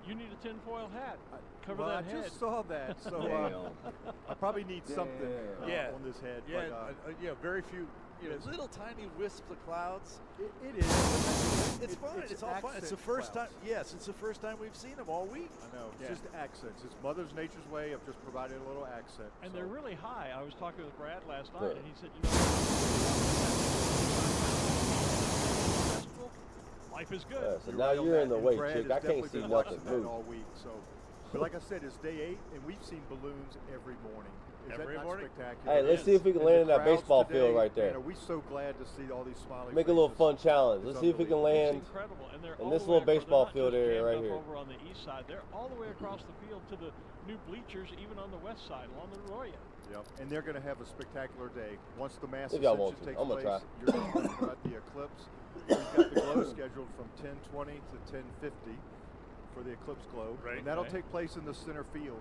You need a tin foil hat. Cover Well, that I head. just saw that, so I probably need something Yeah. on this head. Yeah, but, yeah, very few, little tiny wisps of clouds. it is. It's fun. It's all fun. It's the accent first clouds. time. Yes, it's the first time we've seen them all week. I know. It's Yeah. just accents. It's Mother's Nature's way of just providing a little accent. And so. they're really high. I was talking with Brad last night, Yeah. and he said, life is good. Yeah, so You're now right on you're in that, the and way, Brad chick. has I can't definitely see been nothing. watching that Move. all week. So, but like I said, it's day 8, and we've seen balloons every morning. Is Every that not morning? spectacular? Hey, let's see if we can And land the in that crowds baseball today, field right man, there. are we so glad to see all these smiling Make a little faces? fun challenge. It's Let's see if we can unbelievable. land. It's incredible. And they're in all this the little way across- baseball they're not field just area jammed right up here. over on the east side. They're all the way across the field to the new bleachers, even on the west side, along the Arroyo. Yep, and they're going to have a spectacular day. Once the mass If y'all ascension want to. takes I'm gonna place, try. you're going to talk about the eclipse. We've got the glow scheduled from 10:20 to 10:50 for the Eclipse Globe. Right. And that'll take place in the center field.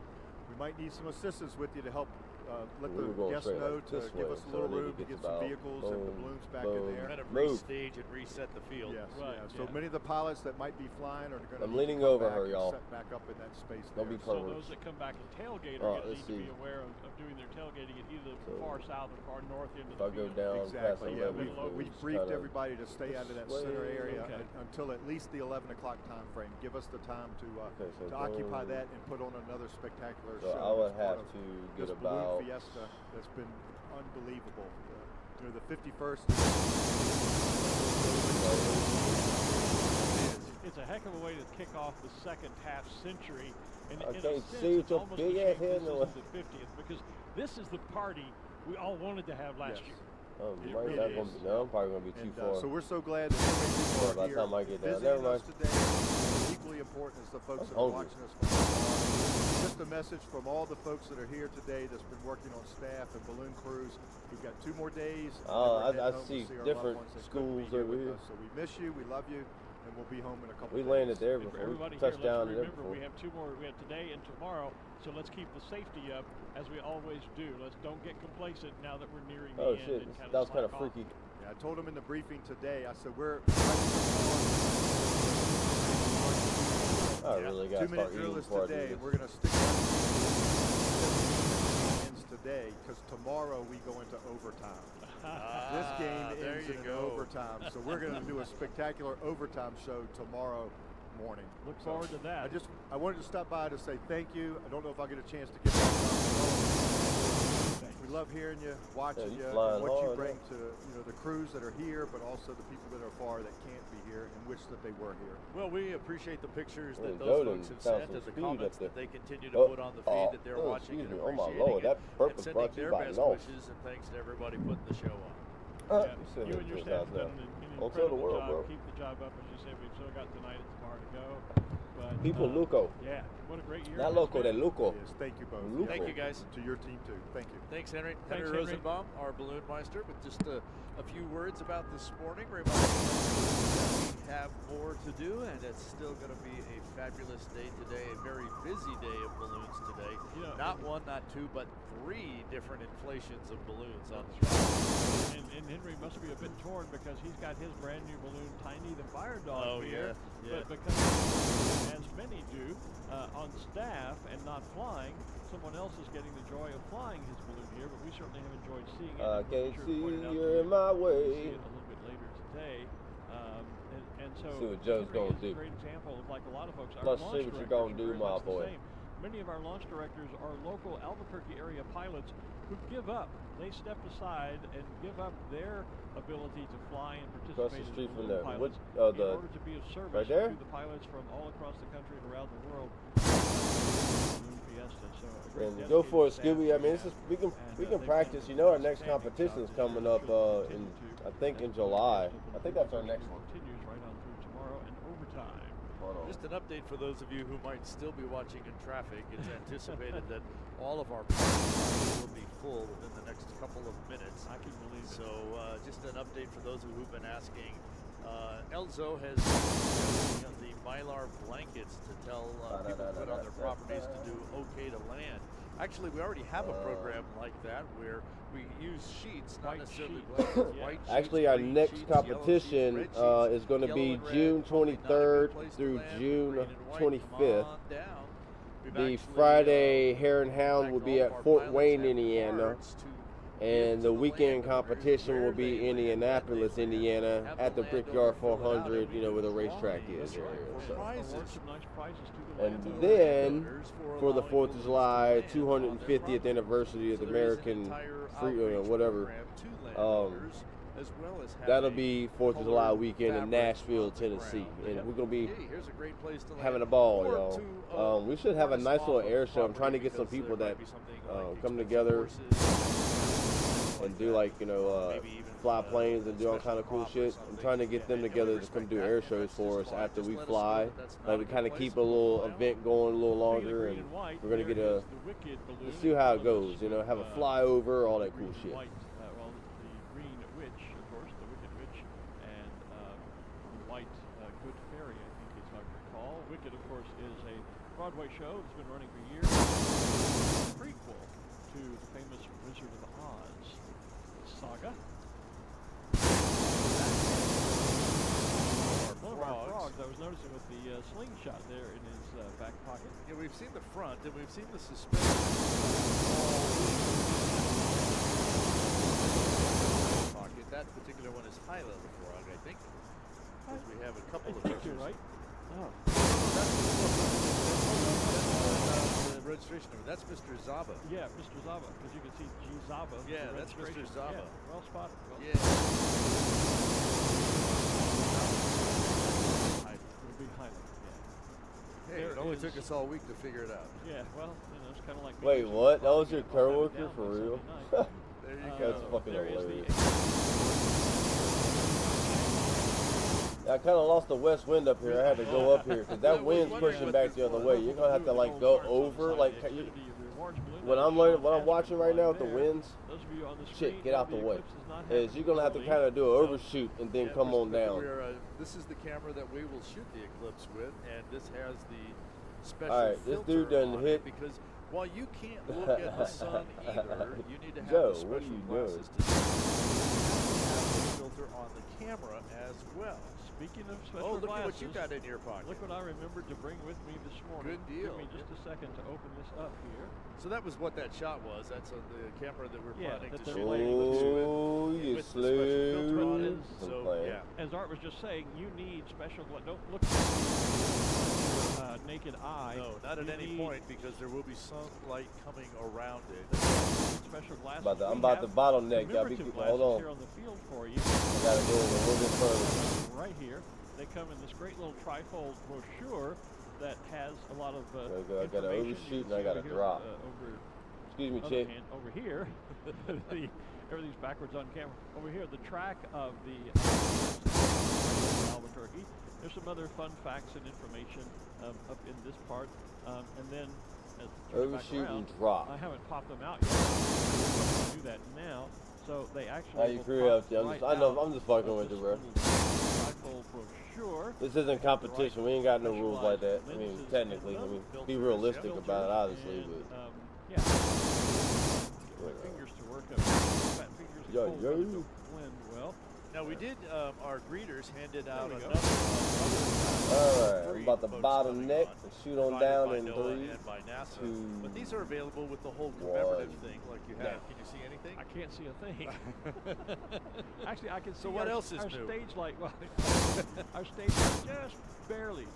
We might need some assistance with you to help let We were the going guests straight know like to this give way, us a so little then it room to gets get some about vehicles and the boom, balloons back boom. in there. Kind of Move. restage and reset the field. Yes, Right, yeah. So yeah. many of the pilots that might be flying are going to I'm need leaning to come over back her, and y'all. set back up in that space Don't be there. So perverts. those that come back and tailgate Alright, are going to let's need to be see. aware of doing their tailgating at either So, far south or far north end of If I the go field. down past Exactly. Yeah, 11, we've it's briefed kinda everybody to stay out of that sway. center area Okay. until at least the 11 o'clock time frame. Give us the time to Okay, so occupy boom. that and put on another spectacular So show. I would as part have of to this get balloon about fiesta that's been unbelievable. The 51st. It's a heck of a way to kick off the second half century. And I in a can't sense, see with it's your almost big a ass shame head this no isn't the 50th, because this is the party we all wanted to have last Yes. year. Oh, It might really not is. gonna be, no, I'm probably gonna be too And far. so we're so glad that so many people Yeah, are by the here time I get down, visiting never us mind. today. Equally important as the folks I'm that are hungry. watching us from afar. Just a message from all the folks that are here today that's been working on staff and balloon crews. We've got 2 more days. and then we're heading I home to see our loved different ones that couldn't be schools here over with here. us. So we miss you, we love you, and we'll be home in a couple We days. landed there And for before. We everybody here, touched down let's there remember before. we have 2 more. We have today and tomorrow, so let's keep the safety up as we always do. Let's don't get complacent now that we're nearing the Oh end. shit, and that was kind of slack off. freaky. Yeah, I told them in the briefing today, I said, we're I really got to 2-minute start drill eating is before I do today. this. We're going to stick on ends today because tomorrow we go into overtime. This game there ends you in go. overtime, so we're going to do a spectacular overtime show tomorrow morning. Look forward to that. I wanted to stop by to say thank you. I don't know if I'll get a chance to get back on. We love hearing you, watching you you, flying and what you hard, bring to the crews that are here, but also the people that are far that can't be here and wish that they were here. Well, we appreciate the pictures Well, that those Jordan folks have found sent some and the speed comments up there. that they continue to put on the feed that they're watching and excuse me. Oh my appreciating lord, it, that burp and was sending brought to you their by best North. wishes and thanks to everybody putting the show on. Yeah, You said you it and your was staff nice have done now. an Don't tell the incredible world, job. bro. Keep the job up. As you said, we've still got tonight and tomorrow to go. But, People loco. Yeah, what a great year. Not it's loco, been. they loco. Yes, thank you both. Luke. Thank you, guys. To your team too. Thank you. Thanks, Henry. Thanks, Henry Henry. Rosenbaum, our balloon meister, with just a few words about this morning, reminding us that we have more to do, and it's still going to be a fabulous day today, a very busy day of balloons today. You know, Not 1, not 2, but 3 different inflations of balloons on this ride. and Henry must be a bit torn because he's got his brand new balloon, Tiny the Fire Dog, here. yeah. But because, as many do, on staff and not flying, someone else is getting the joy of flying his balloon here, but we certainly have enjoyed seeing it. I And can't Richard see pointed out to you're you, in my we'll way. see it a little bit later today. And so See what Joe's Henry gonna is do. a great example of, like a lot of folks, our Let's launch see what you're directors gonna are do, very my much the boy. same. Many of our launch directors are local Albuquerque area pilots who give up. They step aside and give up their ability to fly and Across participate the street as from balloon there. pilots What, in order to be of service right there? to the pilots from all across the country and around the world. Balloon Fiesta. So a great And go for it, dedicated Scooby. staff I mean, we this is have. we can And, they've practice. done You know, our an next outstanding competition is job coming this up year. in Continue to. I think in And July. the I think that's our balloon next one. continues right on through tomorrow and overtime. Hold on. Just an update for those of you who might still be watching in traffic. It's anticipated that all of our parking lots will be full within the next couple of minutes. I can believe it. So just an update for those who've been asking. Elzo has used the Mylar blankets to tell people who put on their properties to do okay to land. Actually, we already have a program like that where we use sheets, not White necessarily sheets. blankets, Yeah. white sheets, Actually, our green next sheets, yellow sheets, competition red sheets, is going to yellow be and red, June probably not a good 23rd place to through land, June green and white, 25th. come on down. We've The actually, Friday Hare and in Hound fact, will be all of at our Fort pilots Wayne, have Indiana, cards to and give the to weekend landowners competition will where be they land, Indianapolis, when they land, Indiana, have at the landowner Brickyard fill it out, 400, and you know, where the we racetrack do is. drawings Area, for so. prizes. Award some nice prizes to the And landowners. then Landowners for the allowing 4th of balloons July, to land on their 250th property. anniversary of So the there is an American entire Free outreach whatever. program to landowners, as well as That'll having be 4th of July colored weekend in fabric Nashville, on the Tennessee, ground. and Yep. we're gonna be Hey, here's a great place to land. having a ball, Or y'all. to, We should have a run nice off little of air show. I'm trying to property get some because people there that might be something like come expensive together horses, and do that. like, you know, Maybe even, fly planes and do all special kind of cool crop or shit. something. I'm trying to get them And together we to come respect do that, air and shows that's for just us fine. after Just we let us know fly. that that's not Like we a good kind of place keep to a little fly out. event going a little Speaking of longer, green and white, we're gonna there get a is the Wicked balloon. let's see how it Well, goes. You know, have a flyover, all that cool green shit. and white, well, the green witch, of course, the Wicked Witch, and the white good fairy, I think is how I recall. Wicked, of course, is Broadway show that's been running for years. A prequel to the famous Wizard of Oz saga. One of our frogs I was noticing with the slingshot there in his back pocket. Yeah, we've seen the front and we've seen the suspenders. Pocket. That particular one is Hilo the frog, I think. Because we have a couple of pictures. You're Right? Oh. That's the registration number. That's Mr. Zaba. Yeah, Mr. Zaba, because you can see G Zaba. Yeah, that's Mr. Zaba. Yeah, well spotted. Yeah. It'll be Highland. Yeah. Hey, it only took us all week to figure it out. Yeah, well, it's kind of like. Wait, what? That was your coworker for real? There you go. That's fucking there hilarious. is I kind of lost the west wind up here. I had to go up here because that wind's pushing back the other way. You're gonna have to like go over, like when I'm learning, what I'm watching right now with the winds. Shit, get out the way. Is you're gonna have to kind of do an overshoot and then come on down. This is the camera that we will shoot the eclipse with, and this has the special. All right, this dude doesn't hit. Because while you can't look at the sun either, you need to have Joe, the special what are you glasses doing? to have the filter on the camera as well. Speaking of special look glasses, at what you got in your pocket. Look what I remembered to bring with me this morning. Good deal. Give me just a second to open this up here. So that was what that shot was. That's the camera that we're planning that to they're shoot. Oh, you with the special filter on it. slew. So yeah. As Art was just saying, you need special glasses. Don't look at naked eye. No, not at any point, because there will be sunlight coming around it. Special glasses. I'm about to bottleneck. Y'all be hold on. Here on the field for you. I gotta go a little bit further. Right here, they come in this great little trifold brochure that has a lot of I got to overshoot and I got to drop. Excuse me, chick. Over here, everything's backwards on camera. Over here, the track of the Albuquerque. There's some other fun facts and information up in this part, and then overshoot and drop. I haven't popped them out yet. I'll do that now. So they actually. I agree with you. I'm just fucking with you, bro. Brochure. This isn't competition. We ain't got no rules like that. I mean, technically. I mean, be realistic about it, obviously, but. Yeah. Get my fingers to work. Fat fingers blend well. Now we did our greeters handed out a number of Alright, I'm about to bottleneck and shoot on down in 3, and by NASA. 2, But these are available with the whole commemorative thing like you have. Can you see anything? I can't see a thing. Actually, I can see. So what else is our new? Stage light. Well, our stage light just barely,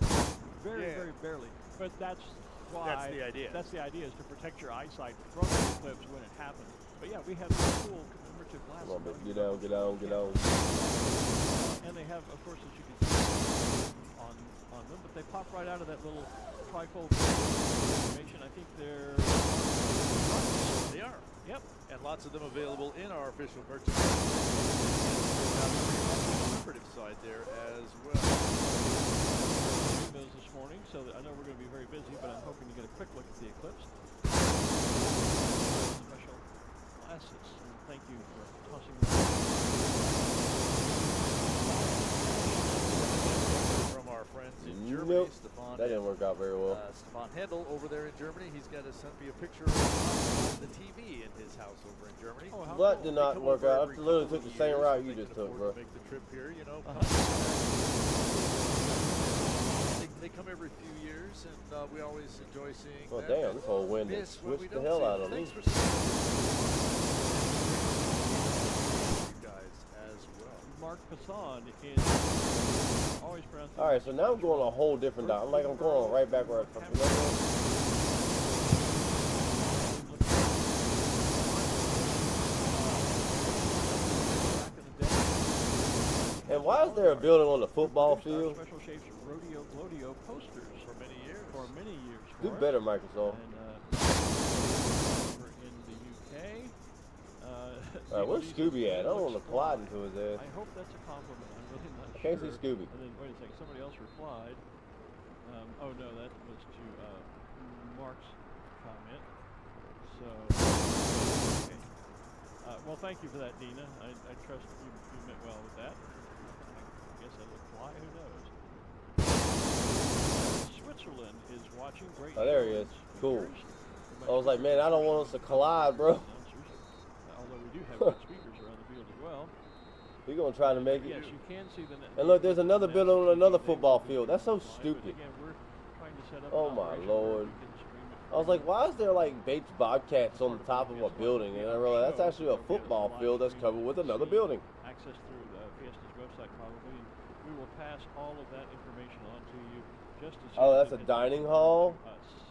very barely. But that's why. That's the idea. That's the idea, is to protect your eyesight from the eclipse when it happens. But yeah, we have these cool commemorative glasses. Come on, baby. Get on. And they have, of course, as you can see on them, but they pop right out of that little trifold information. I think They are. Yep. And lots of them available in our official merchandise. Cooperative side there as well. Those this morning, so that I know we're going to be very busy, but I'm hoping to get a quick look at the eclipse. Special glasses. And thank you for tossing them. From our friends in Germany, Stefan. That didn't work out very well. Stefan Handel over there in Germany. He's got to send me a picture of the TV in his house over in Germany. Oh, That did not work out. I literally took the same route you just took, bro. Make the trip here, you know. They come every few years, and we always enjoy seeing Oh, them. damn, this whole wind has Miss what we switched the don't hell see. out of me. Thanks for you guys as well. Mark Passon is always pronounced. Alright, so now I'm going a whole different down. I'm going right back where I fucking And why is there a building on the football field? Special shapes rodeo posters For many years. Do better, Microsoft. And we're in the UK. Alright, where's Scooby at? I don't want to collide into his ass. I hope that's a compliment. I'm really not I can't see sure. Scooby. And then, wait a second, somebody else replied. Oh no, that was to Mark's comment. So, okay. Well, thank you for that, Dina. I trust you meant well with that. I guess I look fly, who knows? Switzerland is watching. Great. Oh, there he is. Cool. I was like, man, I don't want us to collide, bro. Although we do have good speakers around the field as well. We're going to try to make it. Yes, you can see the net. And look, there's another building on another football field. That's so stupid. Again, we're trying to set up Oh, my Lord. I was like, why is there like Bates Bobcats on the top of a building? And I realized that's actually a football field that's covered with another building. Access through the Fiesta's website probably. We will pass all of that information on to you just as Oh, that's a dining hall?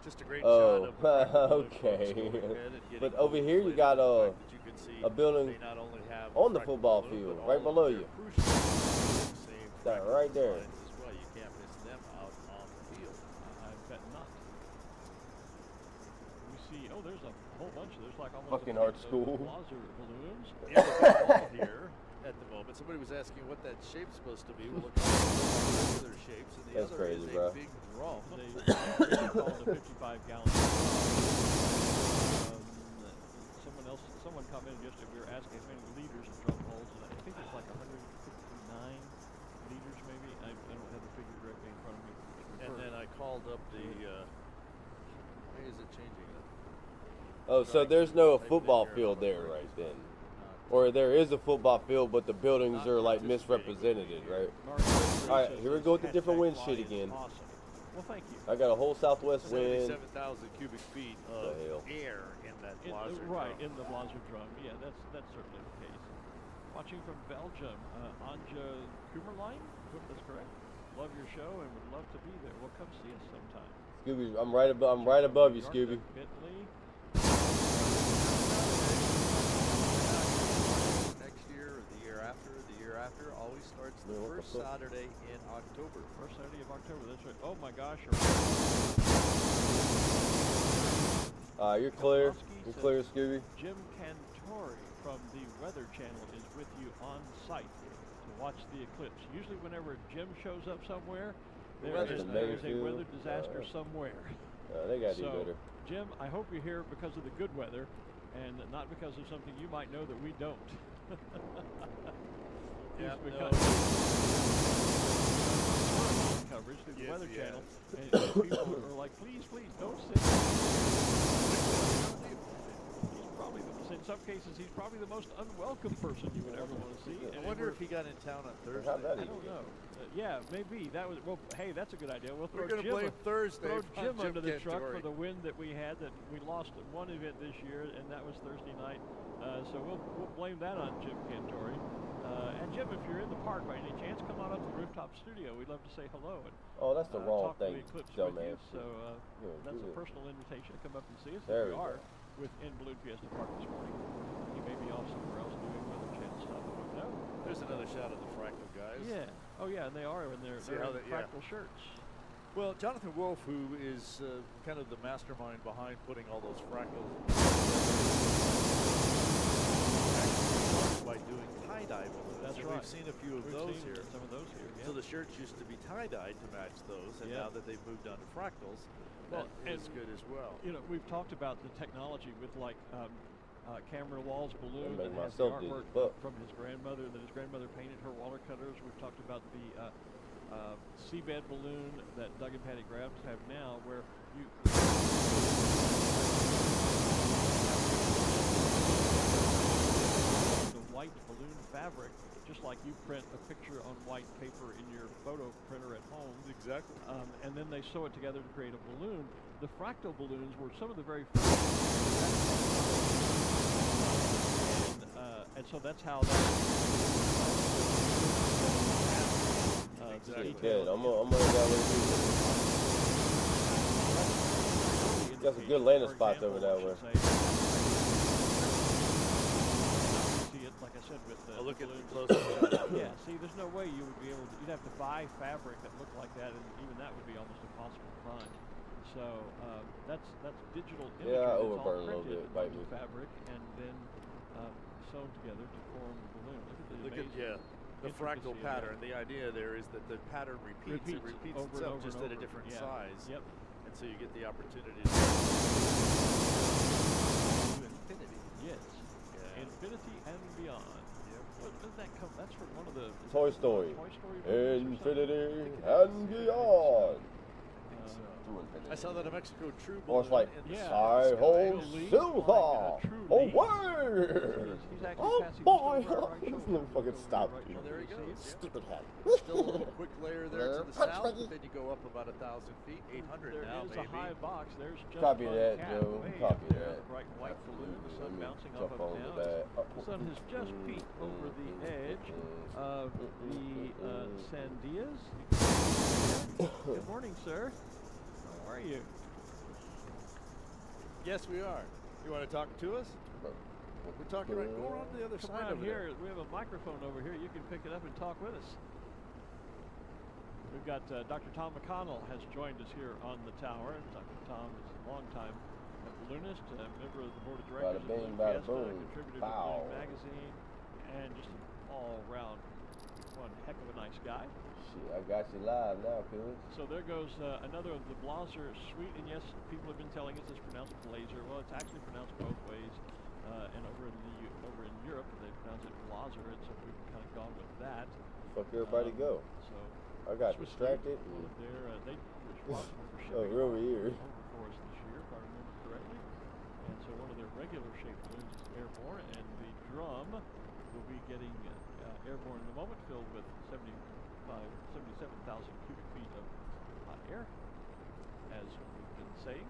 Just a great shot of okay. But over here you got a building on the football field, right below you. That right there. You can't miss them out on the field. I bet not. We see, oh, there's a whole bunch. There's like almost fucking art school. Blazer balloons. In the big ball here at the moment. Somebody was asking what that shape's supposed to be. We'll look at their shapes, and the That's other crazy, is bro. a big drum. They call it a 55-gallon. Someone commented yesterday. We were asking how many liters of drum holes, and I think it's like 159 liters, maybe. I don't have the figure directly in front of me. And then I called up the. Why is it changing? Oh, so there's no football field there right then. Or there is a football field, but the buildings are like misrepresented, right? All right, here we go with the different wind shit again. Awesome. Well, thank you. I got a whole southwest wind. 77,000 cubic feet of air in that Blazer Right, drum. in the Blazer drum. Yeah, that's certainly the case. Watching from Belgium, Anja Kummerlein, hope that's correct. Love your show and would love to be there. Well, come see us sometime. Scooby, I'm right above you, Scooby. Bentley. Next year or the year after always starts the first Saturday in October. First Saturday of October, that's right. Oh my gosh. You're clear. You're clear, Scooby. Jim Cantori from the Weather Channel is with you on site to watch the eclipse. Usually whenever Jim shows up somewhere, there is a weather disaster somewhere. They got to do better. Jim, I hope you're here because of the good weather and not because of something you might know that we don't. Yeah, coverage through the Weather Channel, and people are like, please, don't sit. He's probably, in some cases, he's probably the most unwelcome person you would ever want to see. I wonder if he got in town on Thursday. I don't know. Yeah, maybe that was. Well, hey, that's a good idea. We'll throw We're going to blame Thursday. Throw Jim under the truck Cantori. for the wind that we had. That we lost at one event this year, and that was Thursday night. So we'll blame that on Jim Cantori. And Jim, if you're in the park by any chance, come on up to the rooftop studio. We'd love to say hello. And, that's the wrong talk thing, to the eclipse dumbass. with you. So that's a personal invitation to come up and see us. There we we are within Balloon Fiesta Park this morning. He may be off somewhere else doing Weather Channel stuff. I don't know. There's another shot of the Fractal guys. Yeah. Oh yeah, and they are in their fractal shirts. Well, Jonathan Wolf, who is kind of the mastermind behind putting all those fractals by doing tie-dye balloons. That's and right. We've seen a few of those here. Some of those here. Yeah. So the shirts used to be tie-dyed to match those, and now that they've moved on to fractals, that is good as well. You know, we've talked about the technology with like Cameron Wall's balloon that has myself the artwork from his grandmother, that his grandmother painted her watercolors. We've talked about the seabed balloon that Doug and Patty Grabs have now, where you the white balloon fabric, just like you print a picture on white paper in your photo printer at home. Exactly. And then they sew it together to create a balloon. The fractal balloons were some of the very first. And so that's how that. Exactly. Good. I'm gonna go got some good landing spots over that way. See it, like I said, with the look at the balloons. close-up. Yeah. See, there's no way you would be able to. You'd have to buy fabric that looked like that, and even that would be almost impossible to find. So that's digital imagery. Yeah, I that's overburn all a little printed bit, bite onto me. fabric and then sewn together to form the balloon. Look at the fractal pattern. The idea there is that the pattern repeats over itself and just over at a different size. Yep. And so you get the opportunity to infinity. Yes. Infinity and beyond. Yep. What does that come? That's from one of the Toy Story. Toy Story Infinity and beyond. I saw that a Mexico True Or it's balloon like, in the I hold silver. Oh, He's actually Oh, passing boy. just over our right shoulder. Let me fucking stop. Oh, there he goes. Stupid hat. Still a little quick layer there to the south, but then you go up about 1,000 feet, 800 There now, is maybe. a high box. There's just Copy one that, cat Joe. way Copy up there, that. the bright white balloon, the sun Let me bouncing jump up on and to down. that. The sun has just peeked over the edge of the Sandias. Good morning, sir. How are you? Yes, we are. You want to talk to us? We're talking right. Go around to the other Come side around over here. there. We have a microphone over here. You can pick it up and talk with us. We've got Dr. Tom McConnell has joined us here on the tower. Dr. Tom is a longtime balloonist, a member of the board of directors Bada bing, of bada Fiesta, boom. contributor to Pow. Balloon Magazine, and just an all-around one heck of a nice guy. Shit, I got you live now, cuz. So there goes another of the Blaser suite, and yes, people have been telling us it's pronounced Blazer. Well, it's actually pronounced both ways, and over in Europe they pronounce it Blaser, and so we've kind of gone with that. Fuck everybody go. So I got Swiss distracted. they were responsible for shipping Over here. over for us this year, if I remember correctly. And so one of their regular shaped balloons is airborne, and the drum will be getting airborne in a moment, filled with 77,000 cubic feet of hot air, as we've been saying.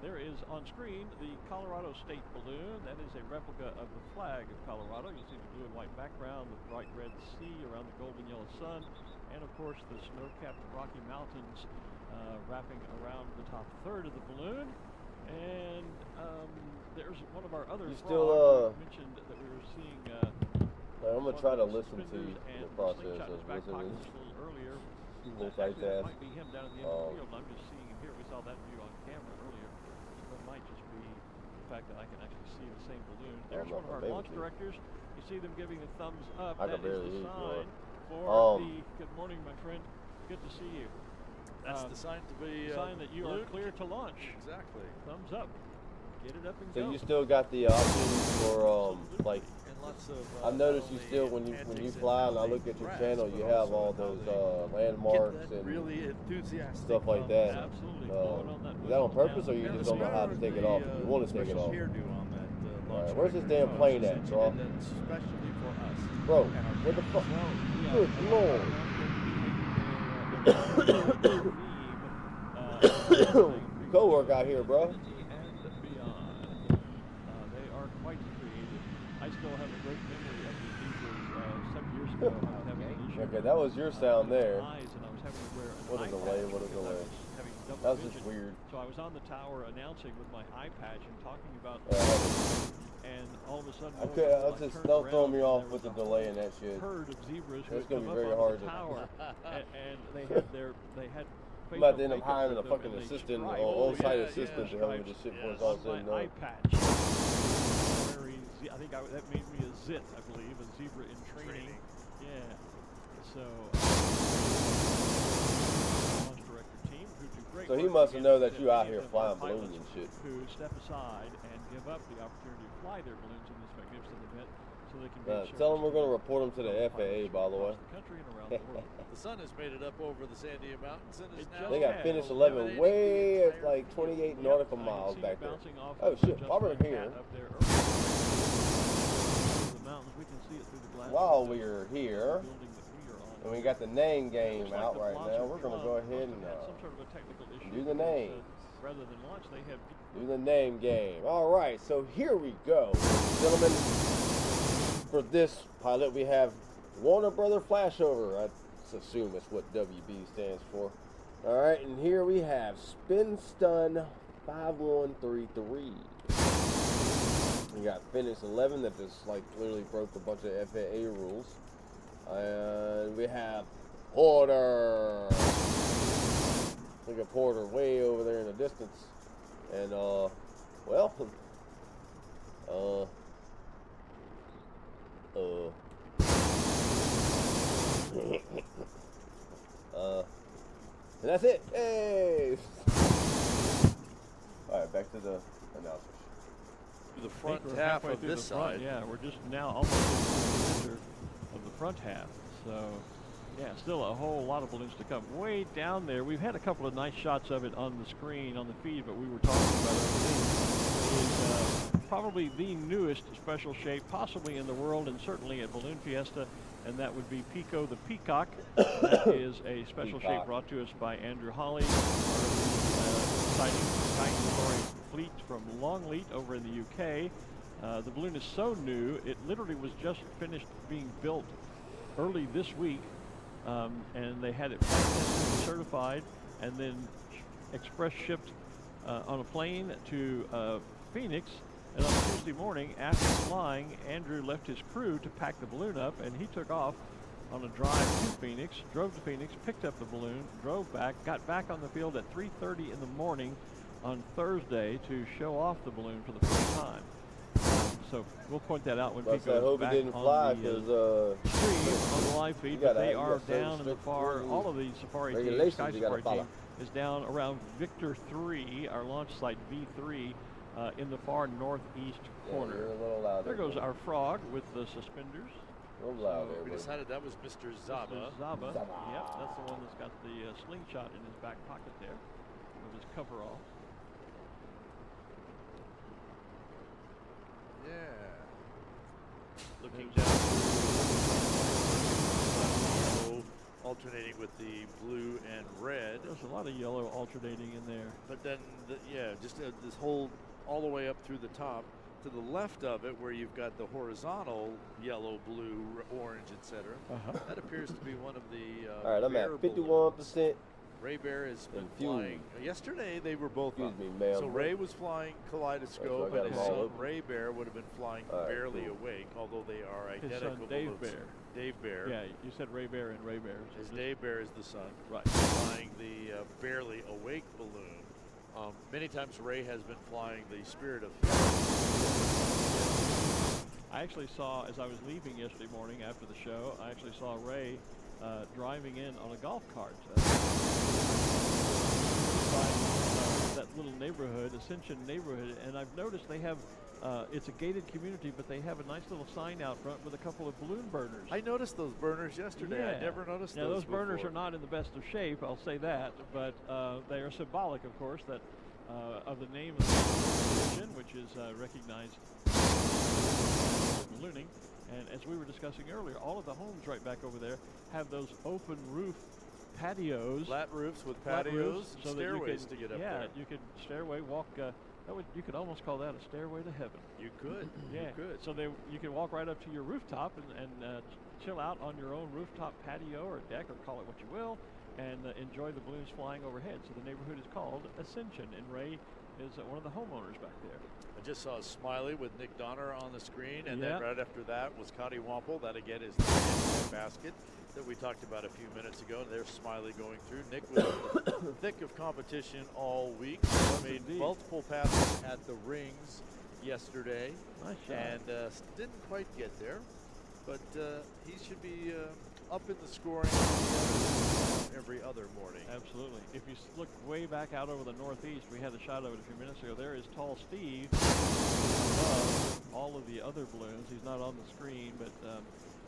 There is on screen the Colorado State balloon. That is a replica of the flag of Colorado. You'll see the blue and white background, the bright red sea around the golden yellow sun, and of course the snow-capped Rocky Mountains wrapping around the top third of the balloon. And there's one of our other vlogs mentioned that we were seeing. I'm gonna try to listen to the process of listening. Earlier. Multitask. That might be him down at the end of the field. I'm just seeing him here. We saw that view on camera earlier. So that might just be the fact that I can actually see the same balloon. There's one of our launch directors. You see them giving a thumbs up. That is the sign for the good morning, my friend. Good to see you. That's the sign to be sign that you are clear to launch. Exactly. Thumbs up. Get it up and So go. you still got the option for like. And lots of. I've noticed you still when you fly and I look at your channel, you have all those landmarks and really enthusiastic stuff like that. Absolutely. Is that on purpose, or you just don't know how to take it off? You want to take it off. Alright, where's this damn plane at, bro? Especially for us. Bro, what the fuck? Good lord. Co-work out here, bro. They are quite creative. I still have a great memory of the Zebras 7 years ago. I was having an issue. Okay, that was your sound there. Eyes, and I was having to wear an What a eye delay, patch what a because I delay. was having double That was just vision. weird. So I was on the tower announcing with my eye patch and talking about and all of a sudden Okay, I'll just don't throw me off with the delay and that shit. Herd of zebras who It's had gonna come be very up hard on the to- tower and they had I'm about to end up facial hiring a makeup with fucking them, and they assistant, striped- on-site yeah, assistant to help me with this shit before it's on all said and my eye done. patch. I think that made me a zit, I believe, a zebra in training. Yeah. So launch director team who do great So he work must have known that against you out many here of flying our balloons pilots and shit. who step aside and give up the opportunity to fly their balloons in this magnificent event so they can be of Tell them service we're going to to report them to the FAA, by the way. across the country and around the world. The sun has made it up over the Sandia Mountains and is It now. They got finished 11 way at like 28 nautical miles back there. Oh shit, while we're here, while we're here, and we got the name game out right now, we're going to go ahead and do the name. Rather than launch, they have Do the name game. Alright, so here we go. Gentlemen, for this pilot we have Warner Brother Flashover. I assume that's what WB stands for. Alright, and here we have Spin Stun 5133. We got Finish 11 that just like literally broke a bunch of FAA rules. And we have Porter. Look at Porter way over there in the distance. And well, and that's it. Hey. All right, back to the announcers. To the front half of this side. Yeah, we're just now almost in the center of the front half. So Yeah, still a whole lot of balloons to come. Way down there, we've had a couple of nice shots of it on the screen, on the feed, but we were talking about it. Is probably the newest special shape, possibly in the world, and certainly at Balloon Fiesta, and that would be Pico the Peacock. That is a special shape brought to us by Andrew Holly, part of the exciting Sky Safari fleet from Longleat over in the UK. The balloon is so new, it literally was just finished being built early this week, and they had it flight tested and certified, and then express shipped on a plane to Phoenix. And on Tuesday morning, after flying, Andrew left his crew to pack the balloon up, and he took off on a drive to Phoenix, drove to Phoenix, picked up the balloon, drove back, got back on the field at 3:30 in the morning on Thursday to show off the balloon for the first time. So we'll point that out when Pico hope back it didn't on fly, the stream on the live feed. But they are down in the far, all of the Safari team, Sky Safari team, is down around Victor 3, our launch site V3, in the far northeast corner. You're a little loud there goes our frog with the suspenders. A little loud there, We decided that was Mr. Zaba. Mr. Zaba. Yep, that's the one that's got the slingshot in his back pocket there with his coverall. Yeah. Looking down through alternating with the blue and red. There's a lot of yellow alternating in there. But then, just this whole, all the way up through the top. To the left of it, where you've got the horizontal yellow, blue, orange, etc. That appears to be one of the all right, I'm at 51%. Ray Bear has been flying. Yesterday they were both up. ma'am. So Ray was flying Kaleidoscope, and his son Ray Bear would have been flying barely awake, although they are identical. His son Dave Bear. Dave Bear. Yeah, you said Ray Bear and Ray Bear. His Dave Bear is the son. Right. Flying the barely awake balloon. Many times Ray has been flying the Spirit of I actually saw, as I was leaving yesterday morning after the show, I actually saw Ray driving in on a golf cart by that little neighborhood, Ascension neighborhood, and I've noticed they have, it's a gated community, but they have a nice little sign out front with a couple of balloon burners. I noticed those burners yesterday. Yeah. I never noticed now, those burners before. are not in the best of shape, I'll say that, but they are symbolic, of course, that of the name of the institution, which is recognized ballooning. And as we were discussing earlier, all of the homes right back over there have those open roof patios. Flat roofs with patios, so stairways to get up there. Yeah, you could stairway walk. You could almost call that a stairway to heaven. You could. Yeah. You could. So you can walk right up to your rooftop and chill out on your own rooftop patio or deck, or call it what you will, and enjoy the balloons flying overhead. So the neighborhood is called Ascension, and Ray is one of the homeowners back there. I just saw Smiley with Nick Donner on the screen, and then right after that was Cotty Wample. That again is the basket that we talked about a few minutes ago. There's Smiley going through. Nick was in the thick of competition all week. Made multiple passes at the rings yesterday, and didn't quite get there, but he should be up in the scoring every other morning. Absolutely. If you look way back out over the northeast, we had a shot of it a few minutes ago. There is Tall Steve above all of the other balloons. He's not on the screen, but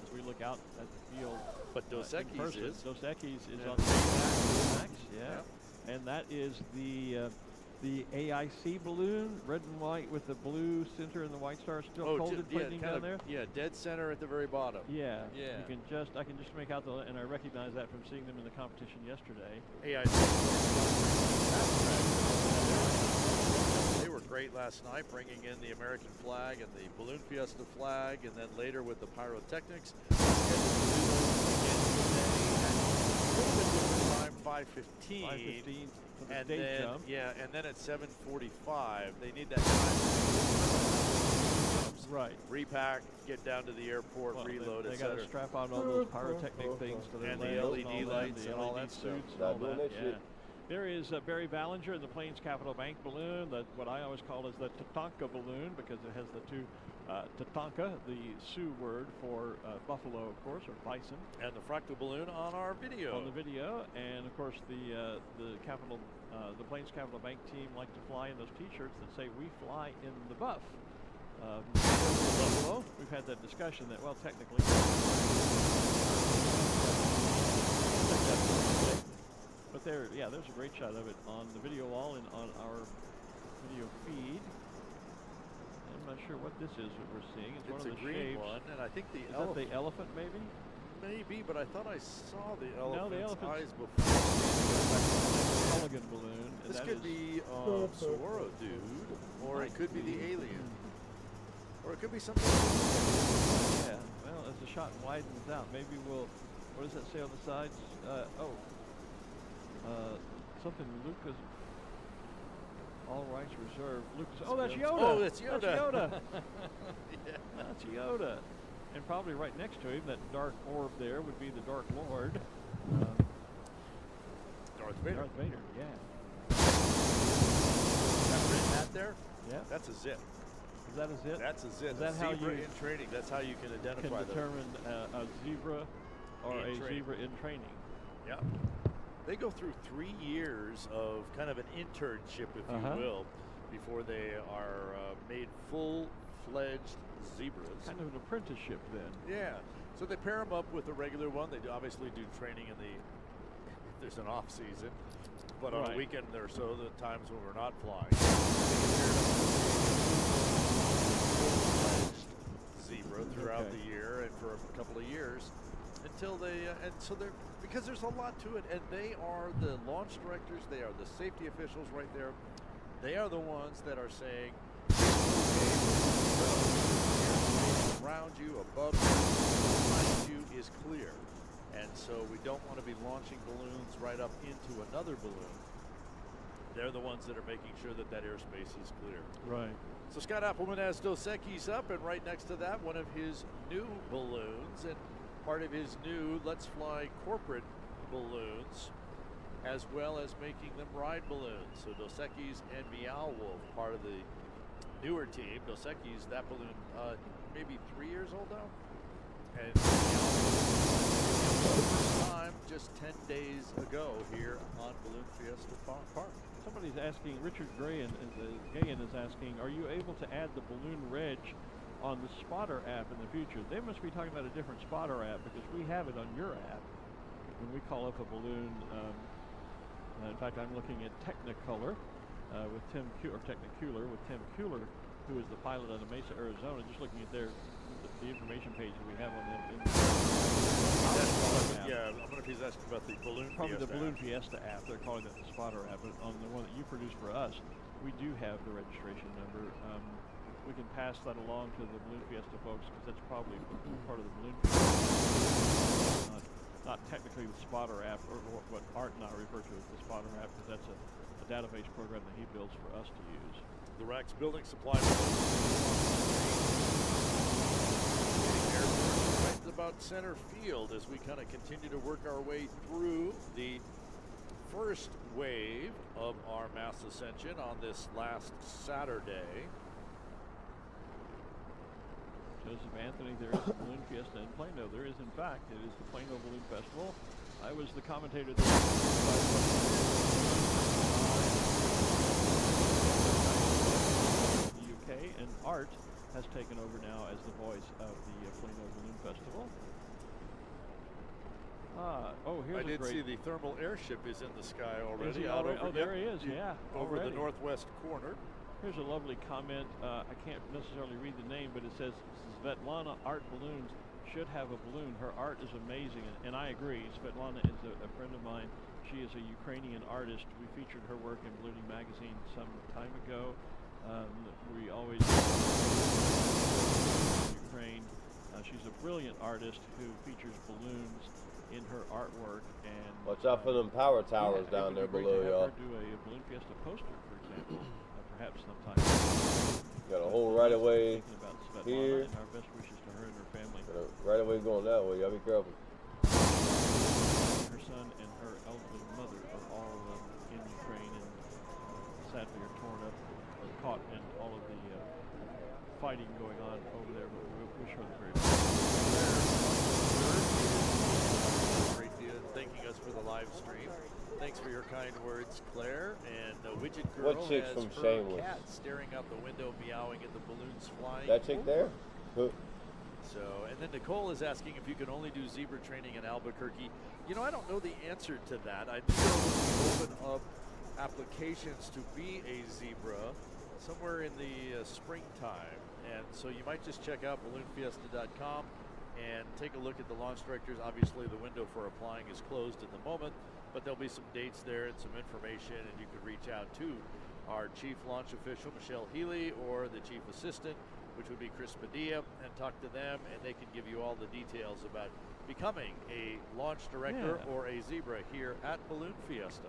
as we look out at the field, but Dos Equis is. Dos Equis is on the max, and that is the AIC balloon, red and white with the blue center and the white star still plating down there. Yeah, dead center at the very bottom. Yeah. I can just make out and I recognize that from seeing them in the competition yesterday. AIC. They were great last night, bringing in the American flag and the Balloon Fiesta flag, and then later with the pyrotechnics. Time 5:15. 5:15 for the and day then jump. and then at 7:45 they need that time. Right. Repack, get down to the airport, reload, They etc. got to strap on all those pyrotechnic things to their and legs the LED lights the and all LED that suits stuff. and all that. Yeah. There is Barry Ballinger in the Plains Capital Bank balloon, what I always call is the Tatanka balloon, because it has the two Tatanka, the Sioux word for buffalo, of course, or bison. And the fractal balloon on our video. On the video, and of course the Plains Capital Bank team like to fly in those T-shirts that say "We fly in the buff." Buffalo. We've had that discussion that, well, technically, but there's a great shot of it on the video wall and on our video feed. I'm not sure what this is that we're seeing. It's one of the green shapes. one, and I think the is elephant. that the elephant, maybe? Maybe, but I thought I saw the elephant's eyes before. Mulligan balloon. This could be Saguaro dude, or it could be the alien, or it could be something. Yeah. Well, as the shot widens out, maybe we'll. What does that say on the sides? Something Lucas. All rights reserved. Lucas. Oh, that's Yoda. Oh, that's Yoda. That's Yoda. Yeah. That's Yoda. And probably right next to him, that dark orb there would be the Dark Lord. Darth Vader. Darth Vader, yeah. That red hat there? Yeah. That's a zit. Is that a zit? That's a zit. Is that how you in training? That's how you can identify can determine a zebra or a zebra in training? Yeah. They go through 3 years of kind of an internship, if you will, before they are made full-fledged zebras. Kind of an apprenticeship then. Yeah. So they pair them up with a regular one. They obviously do training in there's an off season, but on a weekend or so, the times when we're not flying, full-fledged zebra throughout the year and for a couple of years until they because there's a lot to it, and they are the launch directors, they are the safety officials right there. They are the ones that are saying, around you, above you, behind you is clear. And so we don't want to be launching balloons right up into another balloon. They're the ones that are making sure that airspace is clear. Right. So Scott Appleman has Dos Equis up, and right next to that, one of his new balloons, and part of his new Let's Fly corporate balloons, as well as making them ride balloons. So Dos Equis and Meow Wolf, part of the newer team. Dos Equis, that balloon, maybe 3 years old now? And Meow Wolf, for the first time, just 10 days ago here on Balloon Fiesta Park. Somebody's asking, Richard Gahan is asking, are you able to add the balloon reg on the spotter app in the future? They must be talking about a different spotter app, because we have it on your app. When we call up a balloon, in fact, I'm looking at Technicolor with Technicolor with Tim Kuehler, who is the pilot out of Mesa, Arizona. Just looking at the information page that we have on them. Yeah, I wonder if he's asking about the Balloon Probably Fiesta the Balloon Fiesta app. They're calling it the spotter app, but on the one that you produce for us, we do have the registration number. We can pass that along to the Balloon Fiesta folks, because that's probably part of the Balloon Fiesta. Not technically the spotter app, or what Art and I refer to as the spotter app, because that's a database program that he builds for us to use. The Rex Building Supply right about center field as we kind of continue to work our way through the first wave of our mass ascension on this last Saturday. Joseph Anthony, there is a Balloon Fiesta in Plano. There is, in fact, it is the Plano Balloon Festival. I was the commentator there. The UK, and Art has taken over now as the voice of the Plano Balloon Festival. Here's I did see the thermal airship is in the sky already. Is he already? Oh, there he is, yeah. Over already. the northwest corner. Here's a lovely comment. I can't necessarily read the name, but it says, Svetlana Art Balloons should have a balloon. Her art is amazing, and I agree. Svetlana is a friend of mine. She is a Ukrainian artist. We featured her work in Ballooning Magazine some time ago. We always Ukraine. She's a brilliant artist who features balloons in her artwork. And watch out for them power towers down there below, y'all. Do a Balloon Fiesta poster, for example, perhaps sometime. Got a whole right of way here. And our best wishes to her and her family. Got a right of way going that way. Y'all be careful. Her son and her elderly mother are all in Ukraine, and sadly are torn up or caught in all of the fighting going on over there. But we wish her the very best. Thanking us for the live stream. Thanks for your kind words, Claire. And the Widget Girl what chick has from her Shameless? cat staring out the window, meowing at the balloons flying. That chick there? Who? So, and then Nicole is asking if you can only do zebra training in Albuquerque. You know, I don't know the answer to that. I do know that we open up applications to be a zebra somewhere in the springtime. And so you might just check out balloonfiesta.com and take a look at the launch directors. Obviously, the window for applying is closed at the moment, but there'll be some dates there and some information, and you can reach out to our chief launch official, Michelle Healy, or the chief assistant, which would be Chris Padilla, and talk to them, and they can give you all the details about becoming a launch director or a zebra here at Balloon Fiesta.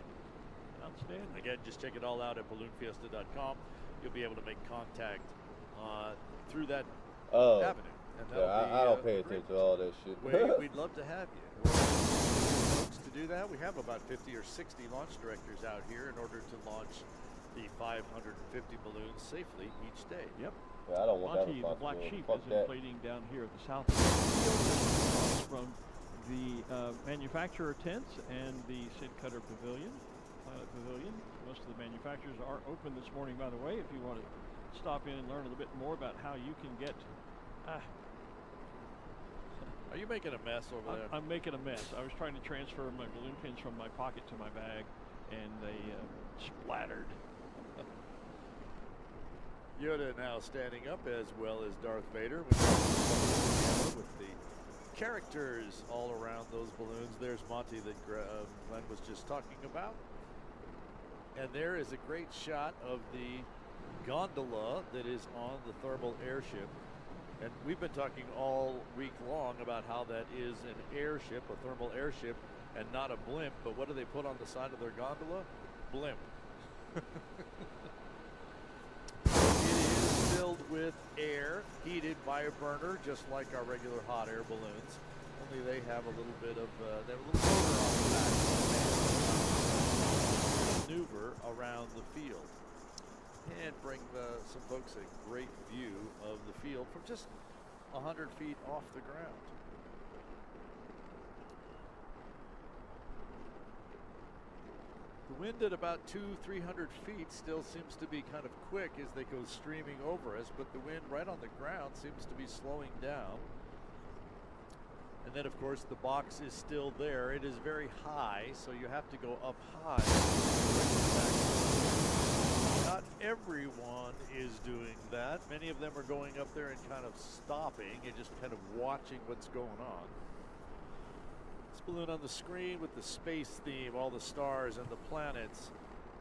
Outstanding. Again, just check it all out at balloonfiesta.com. You'll be able to make contact through that avenue. And I don't pay attention to all that shit. We'd love to have you. Folks, to do that, we have about 50 or 60 launch directors out here in order to launch the 550 balloons safely each day. Yep. Yeah, I don't want Monty, that the Black Sheep Fuck is that. inflating down here at the south end of the field, just across from the manufacturer tents and the Sid Cutter Pavilion, Pilot Pavilion. Most of the manufacturers are open this morning, by the way, if you want to stop in and learn a little bit more about how you can get... Are you making a mess over there? I'm making a mess. I was trying to transfer my balloon pins from my pocket to my bag, and they splattered. Yoda now standing up, as well as Darth Vader, with the characters all around those balloons. There's Monty that Glenn was just talking about. And there is a great shot of the gondola that is on the thermal airship. And we've been talking all week long about how that is an airship, a thermal airship, and not a blimp. But what do they put on the side of their gondola? Blimp. It is filled with air, heated by a burner, just like our regular hot air balloons. Only they have a little bit of, they have a little motor on the back. Maneuver around the field. And bring some folks a great view of the field from just 100 feet off the ground. The wind at about 200-300 feet still seems to be kind of quick as they go streaming over us, but the wind right on the ground seems to be slowing down. And then, of course, the box is still there. It is very high, so you have to go up high. Not everyone is doing that. Many of them are going up there and kind of stopping and just kind of watching what's going on. This balloon on the screen with the space theme, all the stars and the planets.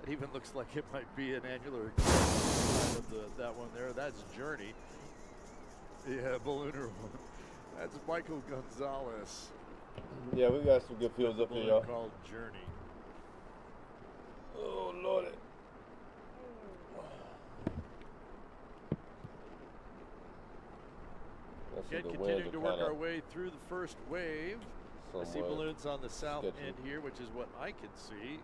It even looks like it might be an annular of that one there. That's Journey. Yeah, ballooner one. That's Michael Gonzalez. Yeah, we got some good fields up here, y'all. Called Journey. Oh, Lordy. Continuing to work our way through the first wave. I see balloons on the south end here, which is what I can see.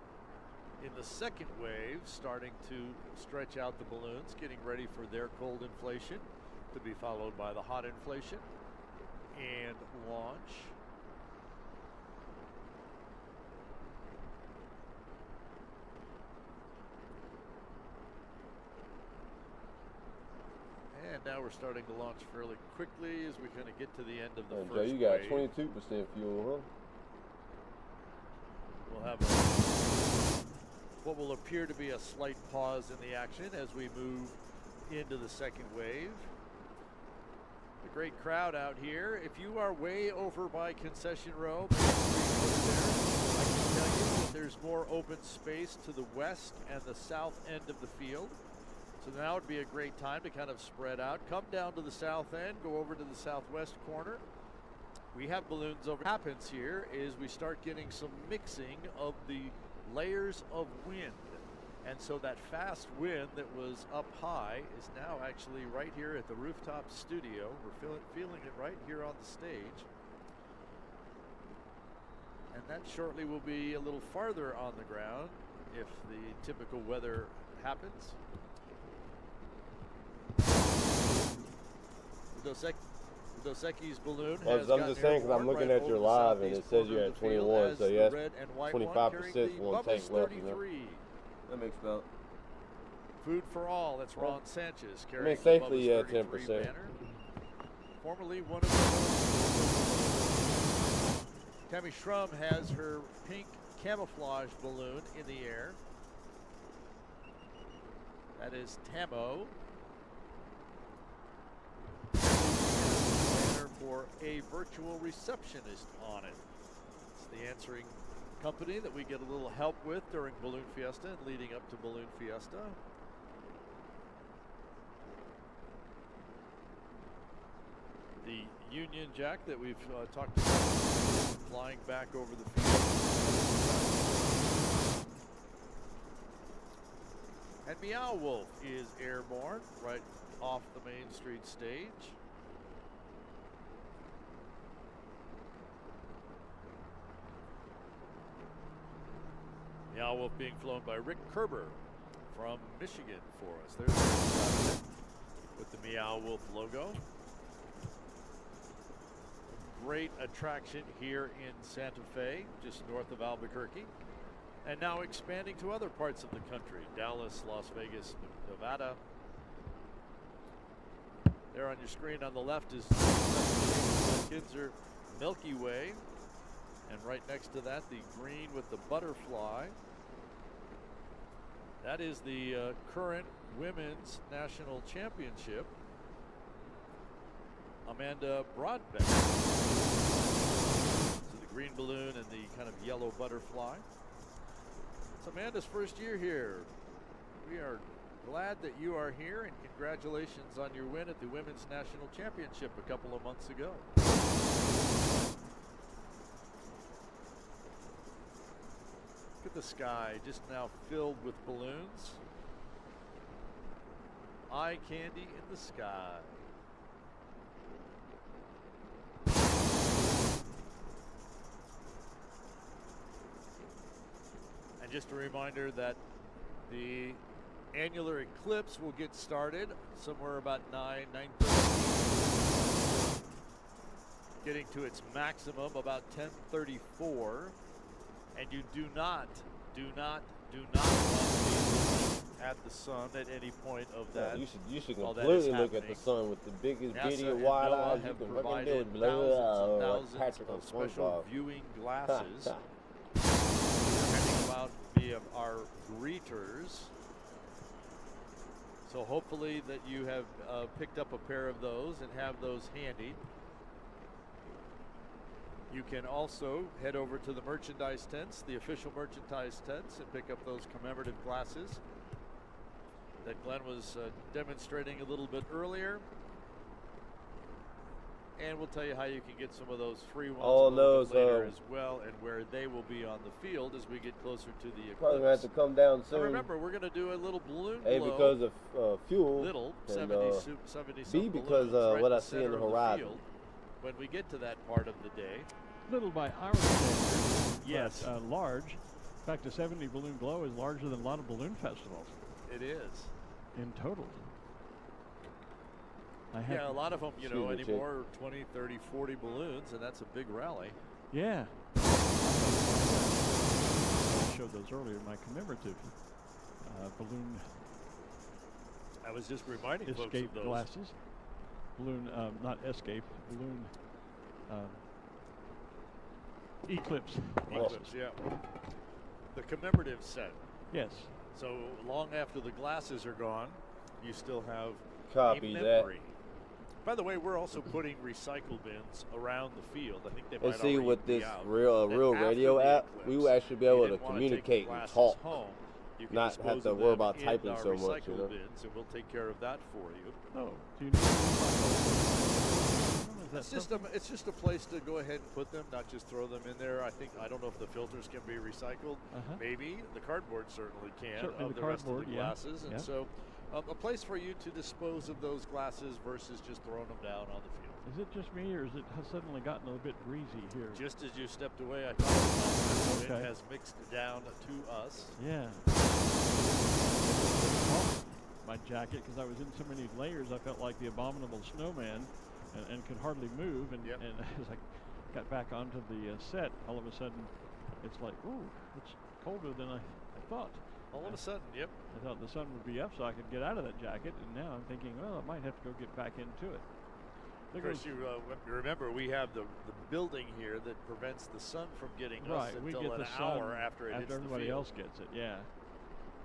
In the second wave, starting to stretch out the balloons, getting ready for their cold inflation, to be followed by the hot inflation and launch. And now we're starting to launch fairly quickly as we kind of get to the end of the first Joe, you got wave. 22% fuel, huh? We'll have what will appear to be a slight pause in the action as we move into the second wave. A great crowd out here. If you are way over by Concession Row, Main Street over there, I can tell you that there's more open space to the west and the south end of the field. So now would be a great time to kind of spread out. Come down to the south end, go over to the southwest corner. We have balloons over. What happens here is we start getting some mixing of the layers of wind. And so that fast wind that was up high is now actually right here at the rooftop studio. We're feeling it right here on the stage. And that shortly will be a little farther on the ground if the typical weather happens. Dos Equis balloon has I'm just saying, because I'm looking at your live and it says you're at 21, so yes, 25% one tank left. That makes about. Food for all. That's Ron Sanchez I carrying mean, safely, the yeah, Bubba's 33 10%. banner. formerly one of the Tammy Schrum has her pink camouflage balloon in the air. That is Tamo. Banner for a virtual receptionist on it. It's the answering company that we get a little help with during Balloon Fiesta and leading up to Balloon Fiesta. The Union Jack that we've talked about flying back over the field. And Meow Wolf is airborne right off the Main Street stage. Meow Wolf being flown by Rick Kerber from Michigan for us. There's the with the Meow Wolf logo. Great attraction here in Santa Fe, just north of Albuquerque, and now expanding to other parts of the country: Dallas, Las Vegas, Nevada. There on your screen on the left is the Kinzer Milky Way, and right next to that, the green with the butterfly. That is the current Women's National Championship. Amanda Broadbeck. So the green balloon and the kind of yellow butterfly. It's Amanda's first year here. We are glad that you are here, and congratulations on your win at the Women's National Championship a couple of months ago. Look at the sky just now filled with balloons. Eye candy in the sky. And just a reminder that the annular eclipse will get started somewhere about 9:30, getting to its maximum about 10:34. And you do not want to be looking at the sun at any point of that. Yeah, you should completely look at the sun with the biggest video wide eyes you can fucking do. Thousands of special viewing glasses. Handing them out via our greeters. So hopefully that you have picked up a pair of those and have those handy. You can also head over to the merchandise tents, the official merchandise tents, and pick up those commemorative glasses that Glenn was demonstrating a little bit earlier. And we'll tell you how you can get some of those free ones all a little those bit later as well, and where they will be on the field as we get closer to the eclipse. Probably going to have to come down soon. And remember, we're going to do a little balloon A, glow. because of fuel. Little, and, 70 B, because right what in I the see in center the of horizon. field when we get to that part of the day. Little by our standards, yes, but large. In fact, a 70 balloon glow is larger than a lot of balloon festivals. It is. In total. Yeah, a lot of them, you know, anymore 20, 30, 40 balloons, and that's a big rally. Yeah. I showed those earlier, my commemorative balloon. I was just reminding folks escape of those. glasses. Balloon, not escape, balloon eclipse. Eclipse, yeah. The commemorative set. Yes. So long after the glasses are gone, you still have Copy a that. memory. By the way, we're also putting recycle bins around the field. I think they might And see, already with be this out. real Then radio after the app, we eclipse, will actually be you able to didn't wanna take communicate the and glasses talk. home. You can Not dispose have to of worry them about in typing our so much, recycle you know? bins, and we'll take care of that for you. Oh, do you need It's just a place to go ahead and put them, not just throw them in there. I don't know if the filters can be recycled. Maybe the cardboard certainly can. Certainly of the rest of the glasses, and so a place for you to dispose of those glasses versus just throwing them down on the field. Is it just me, or has it suddenly gotten a bit breezy here? Just as you stepped away, I thought the wind has mixed down to us. Yeah. My jacket, because I was in so many layers, I felt like the abominable snowman, and could hardly move. And as I got back onto the set, all of a sudden, it's like, ooh, it's colder than I thought. All of a sudden, I thought the sun would be up so I could get out of that jacket, and now I'm thinking, well, I might have to go get back into it. Of course, you remember we have the building here that prevents the sun from getting us until an hour after it hits the everybody field. else gets it, yeah.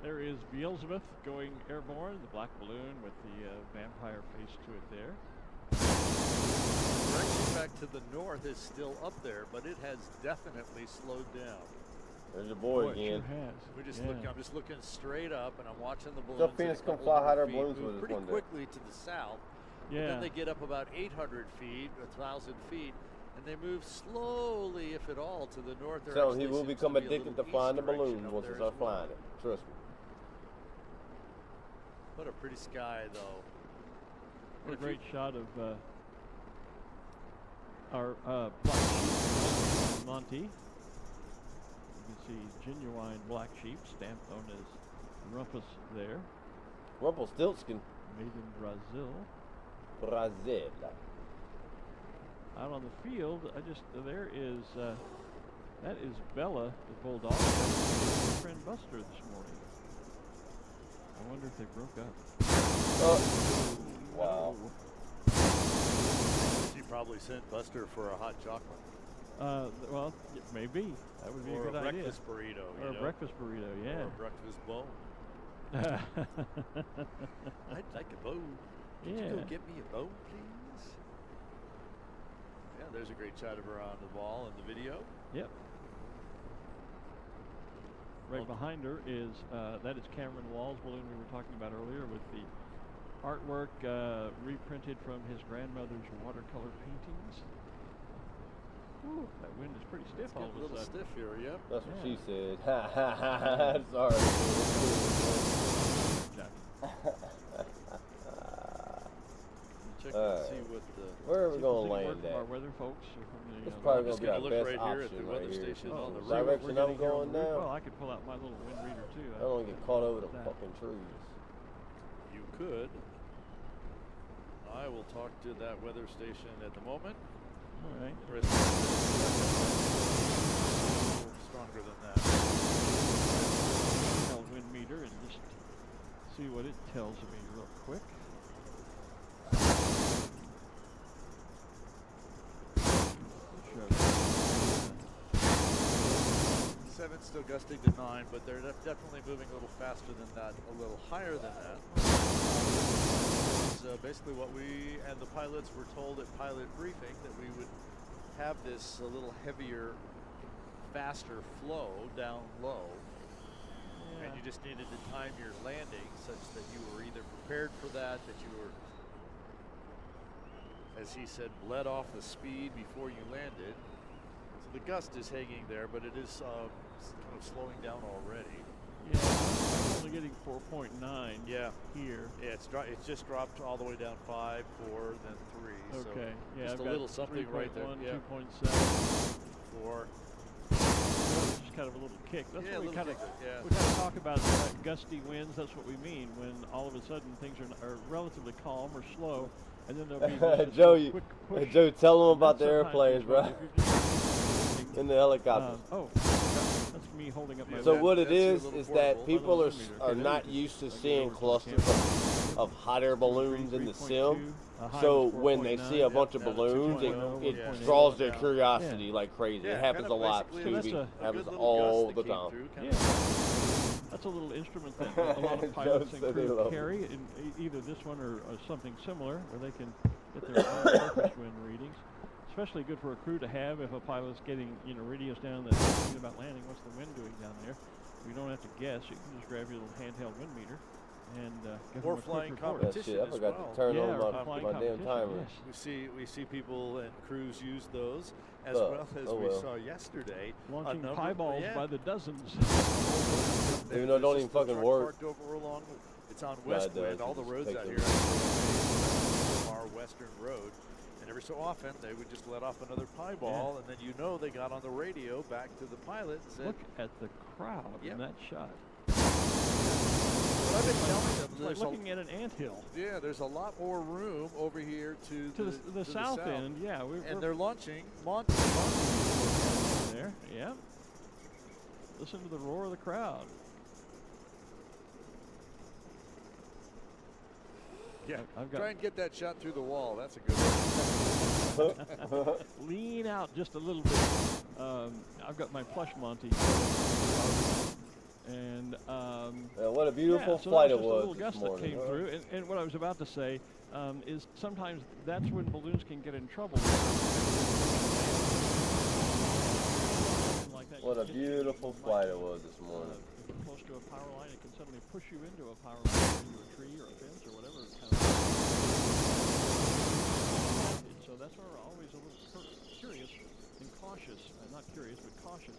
There is Beelzebub going airborne, the black balloon with the vampire face to it there. Direction back to the north is still up there, but it has definitely slowed down. There's your boy again. Sure has. We're just looking. I'm just looking straight up, and I'm watching the balloons. So Phoenix come fly higher balloons with us pretty one day. quickly to the south. Yeah. But then they get up about 800 feet, 1,000 feet, and they move slowly, if at all, to the north. So he will become addicted to flying the balloons once he starts flying it. Trust me. What a pretty sky, though. What a great shot of our black sheep, Monty. You can see genuine black sheep, stamped on his rumpus there. Rumpelstiltskin. Made in Brazil. Brazil. Out on the field, there is, that is Bella, the bulldog, her friend Buster this morning. I wonder if they broke up. Wow. She probably sent Buster for a hot chocolate. Well, maybe. That would be a good idea. Or a breakfast burrito. Or a breakfast burrito, yeah. Or a breakfast bowl. I'd like a bowl. Could you go get me a bowl, please? Yeah, there's a great shot of her on the ball in the video. Yep. Right behind her is, that is Cameron Wall's balloon we were talking about earlier with the artwork reprinted from his grandmother's watercolor paintings. Ooh, that wind is pretty stiff all of a sudden. A little stiff here, yep. That's what she said. Sorry. Check and see what the... Where are we going to land at? Our weather folks. It's probably going to be our look best right here at option the weather right here. station on the Direction I'm going now. Well, I could pull out my little wind reader too. I don't want to get caught over the fucking trees. You could. I will talk to that weather station at the moment. All right. Stronger than that. Wind meter and just see what it tells me real quick. 7 still gusting to 9, but they're definitely moving a little faster than that, a little higher than that. So basically what we and the pilots were told at pilot briefing that we would have this a little heavier, faster flow down low. Yeah. And you just needed to time your landing such that you were either prepared for that you were, as he said, bled off the speed before you landed. So the gust is hanging there, but it is kind of slowing down already. Yeah, I'm only getting 4.9 here. Yeah, it's just dropped all the way down 5, 4, then 3. Okay, so yeah, just I've a little something right there. 2.7. 4. Just kind of a little kick. That's what we kind of talk about gusty winds. That's what we mean when all of a sudden things are relatively calm or slow, and then there'll be quick push. Joe, tell them about the airplanes, bro. In the helicopters. That's me holding up my. So what it is that people are not used to seeing clusters of hot air balloons in the sim. So when they see a bunch of balloons, it draws their curiosity like crazy. It happens a lot, Scooby. It happens all the time. Yeah. That's a little instrument that a lot of pilots and crew carry, in either this one or something similar, where they can get their own surface wind readings. Especially good for a crew to have if a pilot's getting, radios down that's thinking about landing. What's the wind doing down there? You don't have to guess. You can just grab your little handheld wind meter and give them a flying quick report. competition I forgot to turn on my damn timer. Yes. We see people and crews use those as well as we saw yesterday. Launching pie balls by the dozens. Even though it don't even fucking work. It's on West Wind. All the roads out here are Western Road. Every so often, they would just let off another pie ball, and then they got on the radio back to the pilot and said, "Look at the crowd in that shot." But I've been telling them, it's like looking at an anthill. Yeah, there's a lot more room over here to the south end. Yeah, and they're launching Monty there. Yeah. Listen to the roar of the crowd. Yeah, I've got try and get that shot through the wall. That's a good one. lean out just a little bit. I've got my plush Monty. And what a beautiful so flight that it was. was A little this gust morning. that came through, and what I was about to say is sometimes that's when balloons can get in trouble. Like that, What a beautiful flight it was this morning. Close to a power line, it can suddenly push you into a power line, into a tree or a fence or whatever. So that's why we're always a little curious and cautious, not curious, but cautious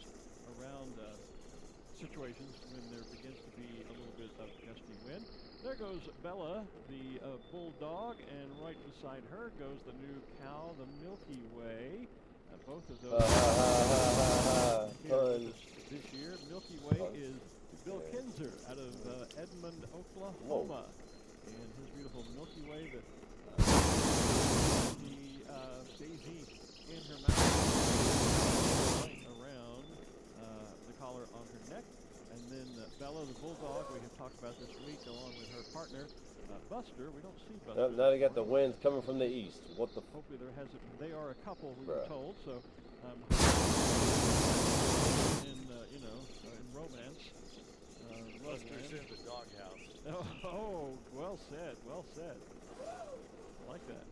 around situations when there begins to be a little bit of gusty wind. There goes Bella, the bulldog, and right beside her goes the new cow, the Milky Way. Both of those this year. Milky Way is Bill Kinzer out of Edmond, Oklahoma. And his beautiful Milky Way that Daisy in her mouth, right around the collar on her neck. And then Bella, the bulldog, we have talked about this week, along with her partner, Buster. We don't see Buster. Now they got the winds coming from the east. What the? Hopefully there hasn't. They are a couple, we were told. So, in romance, Buster's in the doghouse. Oh, well said, well said. I like that.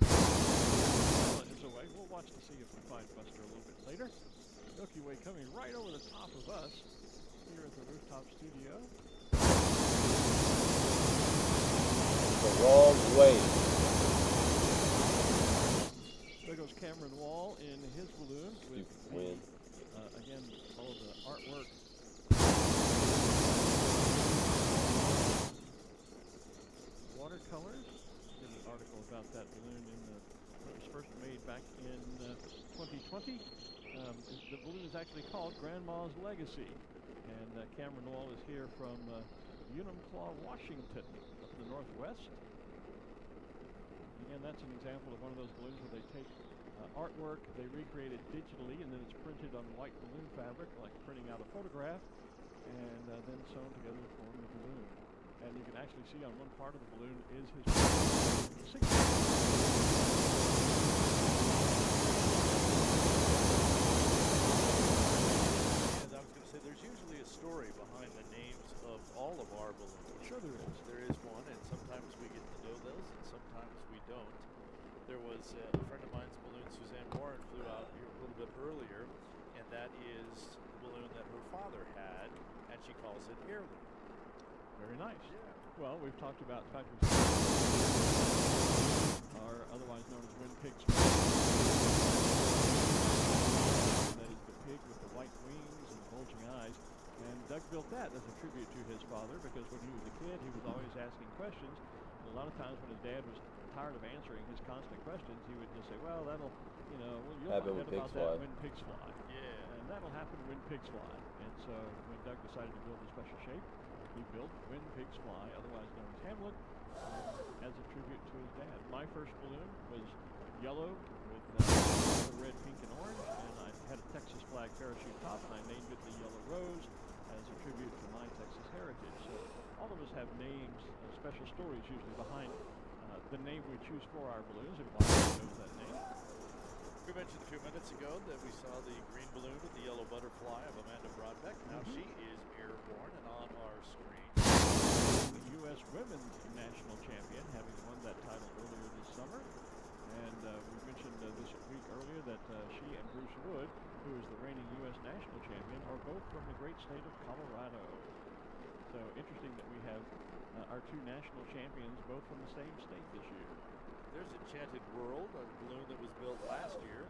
It's away. We'll watch to see if we find Buster a little bit later. Milky Way coming right over the top of us here at the rooftop studio. The wrong way. There goes Cameron Wall in his balloon with wind. Again, all of the artwork. Watercolors. Did an article about that balloon it was first made back in 2020. The balloon is actually called Grandma's Legacy. And Cameron Wall is here from Unumclaw, Washington, up in the northwest. Again, that's an example of one of those balloons where they take artwork, they recreate it digitally, and then it's printed on white balloon fabric, like printing out a photograph, and then sewn together to form the balloon. And you can actually see on one part of the balloon is his signature. There's usually a story behind the names of all of our balloons. Sure there is. There is one, and sometimes we get to know those, and sometimes we don't. There was a friend of mine's balloon, Suzanne Warren, flew out here a little bit earlier, and that is the balloon that her father had, and she calls it Heirloom. Very nice. Yeah. Well, we've talked about factories are otherwise known as wind pigs. That is the pig with the white wings and bulging eyes. And Doug built that as a tribute to his father because when he was a kid, he was always asking questions. And a lot of times when his dad was tired of answering his constant questions, he would just say, well, that'll, you'll happen find out about that when pigs fly. Yeah. And that'll happen when pigs fly. And so when Doug decided to build a special shape, he built When Pigs Fly, otherwise known as Hamlet, as a tribute to his dad. My first balloon was yellow with the red, pink, and orange, and I had a Texas flag parachute top, and I named it the Yellow Rose as a tribute to my Texas heritage. So all of us have names, special stories usually behind the name we choose for our balloons, and why we chose that name. We mentioned a few minutes ago that we saw the green balloon with the yellow butterfly of Amanda Broadbeck. Now she is airborne and on our screen. The U.S. Women's National Champion, having won that title earlier this summer. And we mentioned this week earlier that she and Bruce Wood, who is the reigning U.S. National Champion, are both from the great state of Colorado. So interesting that we have our two national champions both from the same state this year. There's Enchanted World, a balloon that was built last year,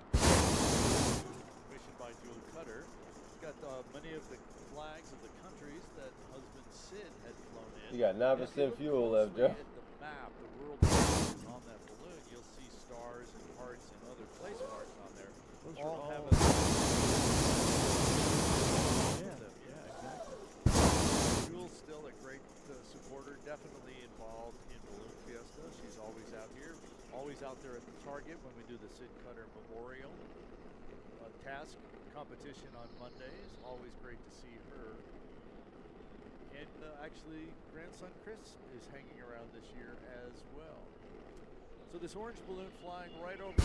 commissioned by Julie Cutter. It's got many of the flags of the countries that husband Sid had flown in. You got 9% fuel left, Joe. At the map, the world map on that balloon, you'll see stars and hearts and other place marks on there. Those all have a... Yeah, exactly. Julie's still a great supporter, definitely involved in Balloon Fiesta. She's always out here, always out there at the Target when we do the Sid Cutter Memorial task competition on Mondays. Always great to see her. And actually, grandson Chris is hanging around this year as well. So this orange balloon flying right over.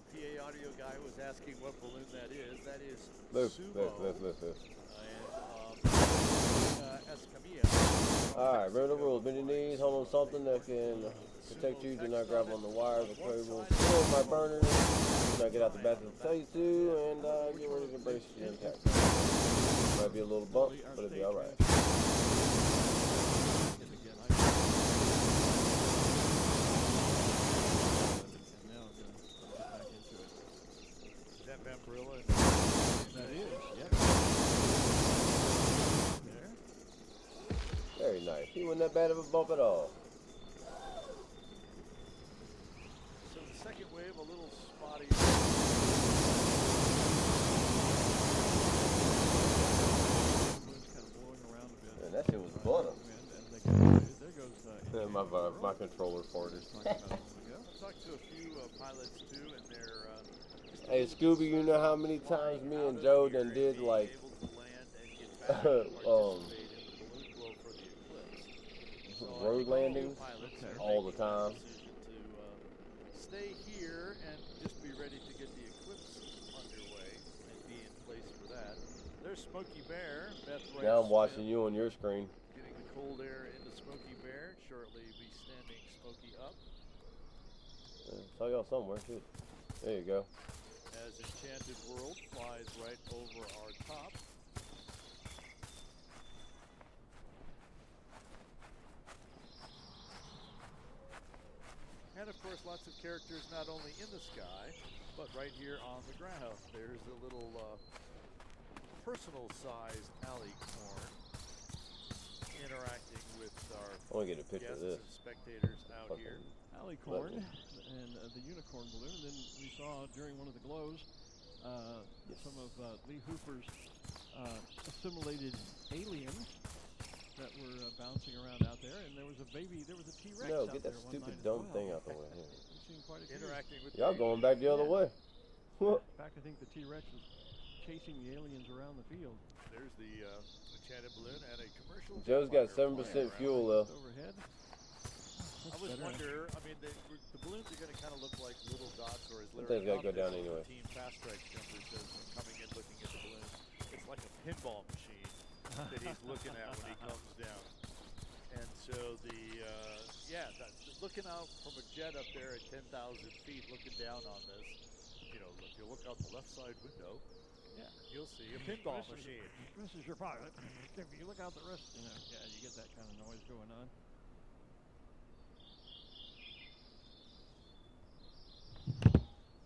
PA audio guy was asking what balloon that is. That is Sumo. Alright, remember the rules. Bend your knees, hold on something that can protect you. Do not grab on the wires or cables. Pull my burner. Do not get out the bathroom to tell you to, and get ready to brace your impact. Might be a little bump, but it'll be alright. Is that Vampirilla? That is, yep. There. Very nice. He wasn't that bad of a bump at all. So the second wave, a little spotty. Kind of blowing around a bit. Man, that shit was bottom. There goes My controller farted. I've talked to a few pilots too, and they're. Hey Scooby, you know how many times me and Joe done did like road landings all the time. To stay here and just be ready to get the eclipse underway and be in place for that. There's Smokey Bear. Beth Wright Now I'm watching you on your screen. getting the cold air into Smokey Bear. Shortly be standing Smokey up. Saw y'all somewhere too. There you go. As Enchanted World flies right over our top. And of course, lots of characters not only in the sky, but right here on the ground. There's a little personal-sized alicorn interacting with our I want to get a picture of guests this. and spectators out here. alicorn and the unicorn balloon. And then we saw during one of the glows some of Lee Hooper's assimilated aliens that were bouncing around out there. And there was a baby, there was a T-Rex No, out get there that one stupid night as dumb well. thing out the way. We've seen quite a few. Interacting with Y'all going back the other way. In fact, I think the T-Rex was chasing the aliens around the field. There's the Enchanted Balloon and a commercial. Joe's got fighter 7% flying fuel around. left. Overhead. I always wonder, I mean, the balloons are going to kind of look like little dots, or as Something's Larry gotta go down Thompson, anyway. Team Fast Strike jumper says when coming in looking at the balloon, it's like a pinball machine that he's looking at when he comes down. And so looking out from a jet up there at 10,000 feet, looking down on this, you know, if you look out the left side window, you'll see a pinball machine. This is your pilot. If you look out the rest, you get that kind of noise going on.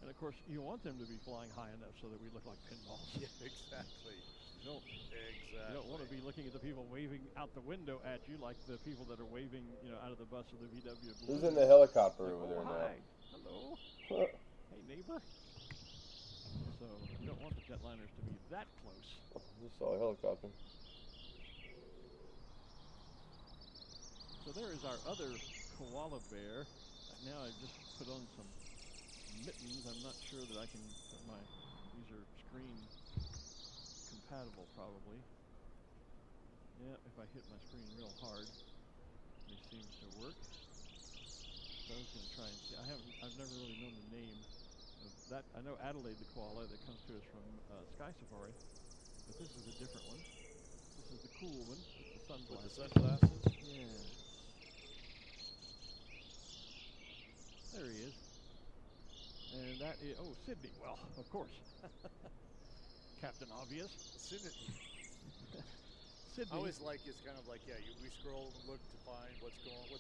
And of course, you want them to be flying high enough so that we look like pinballs. Yeah, exactly. You don't want to be looking at the people waving out the window at you like the people that are waving, out of the bus of the VW balloon. Who's in the helicopter over there Hi. now? Hello. Hey, neighbor. So you don't want the jetliners to be that close. Just saw a helicopter. So there is our other koala bear. Now I've just put on some mittens. I'm not sure that I can put these are screen compatible probably. Yeah, if I hit my screen real hard, it seems to work. So I was going to try and see. I've never really known the name of that. I know Adelaide the koala that comes to us from Sky Safari, but this is a different one. This is the cool one with the sunglasses. With the sunglasses? Yeah. There he is. And that is, Sydney. Well, of course. Captain Obvious. Sydney. Sydney. I always like it's kind of like, we scroll and look to find what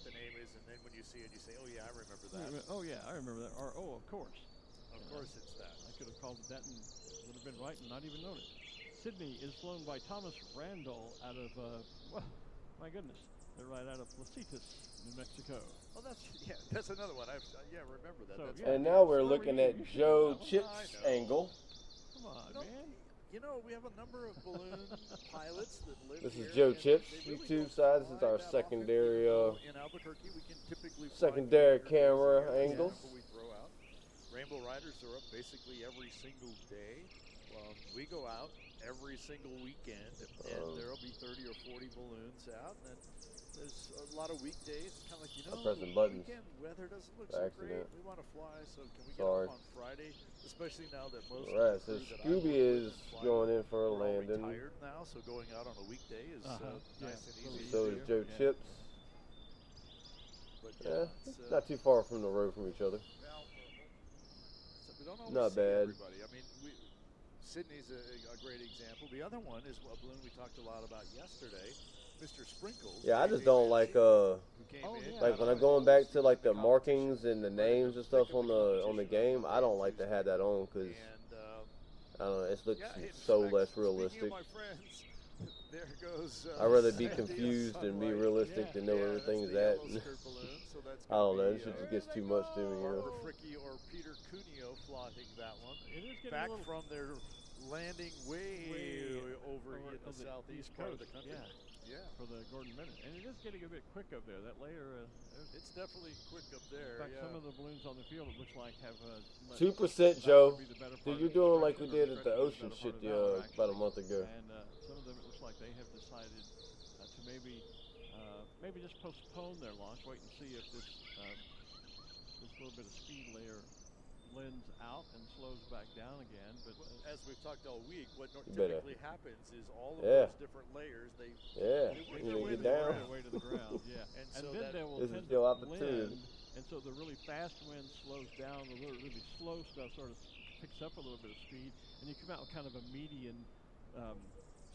the name is, and then when you see it, you say, oh yeah, I remember that. Oh yeah, I remember that. Or of course. Of course it's that. I could have called it that and would have been right and not even known it. Sydney is flown by Thomas Randall out of, my goodness, they're right out of Placitas, New Mexico. Oh, that's another one. Remember that. So, that's And now we're looking at Joe Chip's angle. Come on, man. You know, we have a number of balloon pilots that live This here. is Joe and Chips. they These really two don't sides is fly our that secondary often. In Albuquerque, we can typically fly secondary here. camera Here's the angles. example we throw out. Rainbow Riders are up basically every single day. we go out every single weekend, and there'll be 30 or 40 balloons out. And there's a lot of weekdays, kind of like, I'm pressing buttons. Weekend weather doesn't look so great. We want to fly, so can we get Sorry. off on Friday? Especially now that most Right, of so the crew that I'm Scooby with is fly, going in for a we're all landing. retired now, so going out on a weekday is nice and easy. So is Joe Chips. But Yeah, it's, not too far from the road from each other. Well, so we don't always Not see bad. everybody. I mean, Sydney's a great example. The other one is a balloon we talked a lot about yesterday, Mr. Sprinkles. Yeah, I just don't like like when I'm going back to like the markings and the names and stuff on the game. I don't like to have that on because I don't know, it looks so less realistic. There goes, I'd rather be confused and be realistic than know where everything's at. I don't know, it just gets too much to me, you know. Barbara Fricke or Peter Cuneo flying that one. It is back from their landing way over in the southeast part of the country. Yeah, for the Gordon Bennett. And it is getting a bit quick up there. That layer, it's definitely quick up there. In fact, some of the balloons on the field, it looks like have 2%, Joe. Dude, you're doing like we did at the ocean shit about a month ago. And some of them, it looks like they have decided to maybe just postpone their launch, wait and see if this little bit of speed layer blends out and slows back down again. But as we've talked all week, what typically happens is all of those different layers, they get down. Way to the ground, and so then they will tend to blend, and so the really fast wind slows down, the really slow stuff sort of picks up a little bit of speed, and you come out with kind of a median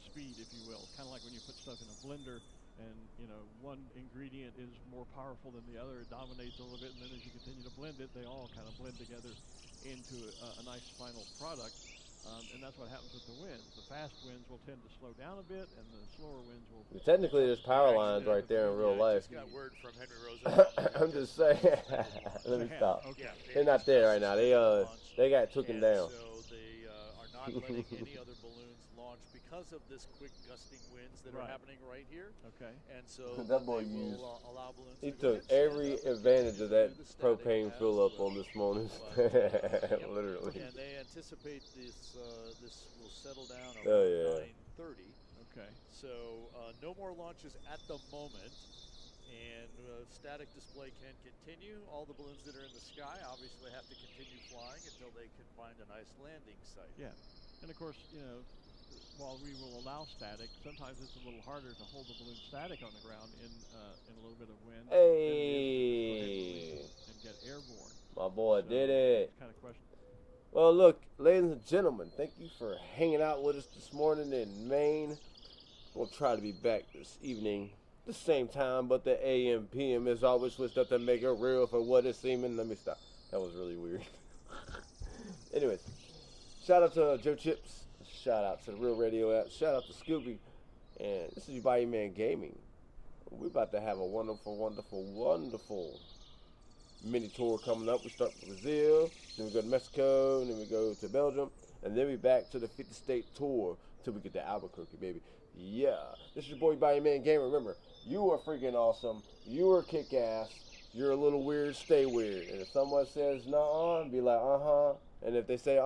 speed, if you will, kind of like when you put stuff in a blender. And, you know, one ingredient is more powerful than the other. It dominates a little bit, and then as you continue to blend it, they all kind of blend together into a nice final product. And that's what happens with the winds. The fast winds will tend to slow down a bit, and the slower winds will... Technically, there's power lines right there in real life. I just got word from Henry Rosen. I'm just saying. Let me stop. Okay. They're not there right now. They got taken down. So they are not letting any other balloons launch because of this quick gusting winds that are happening right here. Okay. And so that boy allow balloons he to go took every advantage of that propane fill up on this morning. Literally. And they anticipate this will settle down Oh, around 9:30. Okay. So no more launches at the moment. And static display can continue. All the balloons that are in the sky obviously have to continue flying until they can find a nice landing site. Yeah. And of course, you know, while we will allow static, sometimes it's a little harder to hold the balloon static on the ground in a little bit of wind. Hey! And get airborne. My boy did it. Kind of question. Well, look, ladies and gentlemen, thank you for hanging out with us this morning in Maine. We'll try to be back this evening, the same time, but the AM, PM is always switched up to make it real for what it's seeming. Let me stop. That was really weird. Anyways, shout out to Joe Chips. Shout out to the Real Radio app. Shout out to Scooby. And this is your Bayou Man Gaming. We're about to have a wonderful, wonderful, wonderful mini tour coming up. We start with Brazil, then we go to Mexico, and then we go to Belgium, and then we back to the 50-state tour till we get to Albuquerque, baby. Yeah. This is your boy Bayou Man Gamer. Remember, you are freaking awesome. You are kick-ass. You're a little weird, stay weird. And if someone says, nah, be like, uh-huh. And if they say,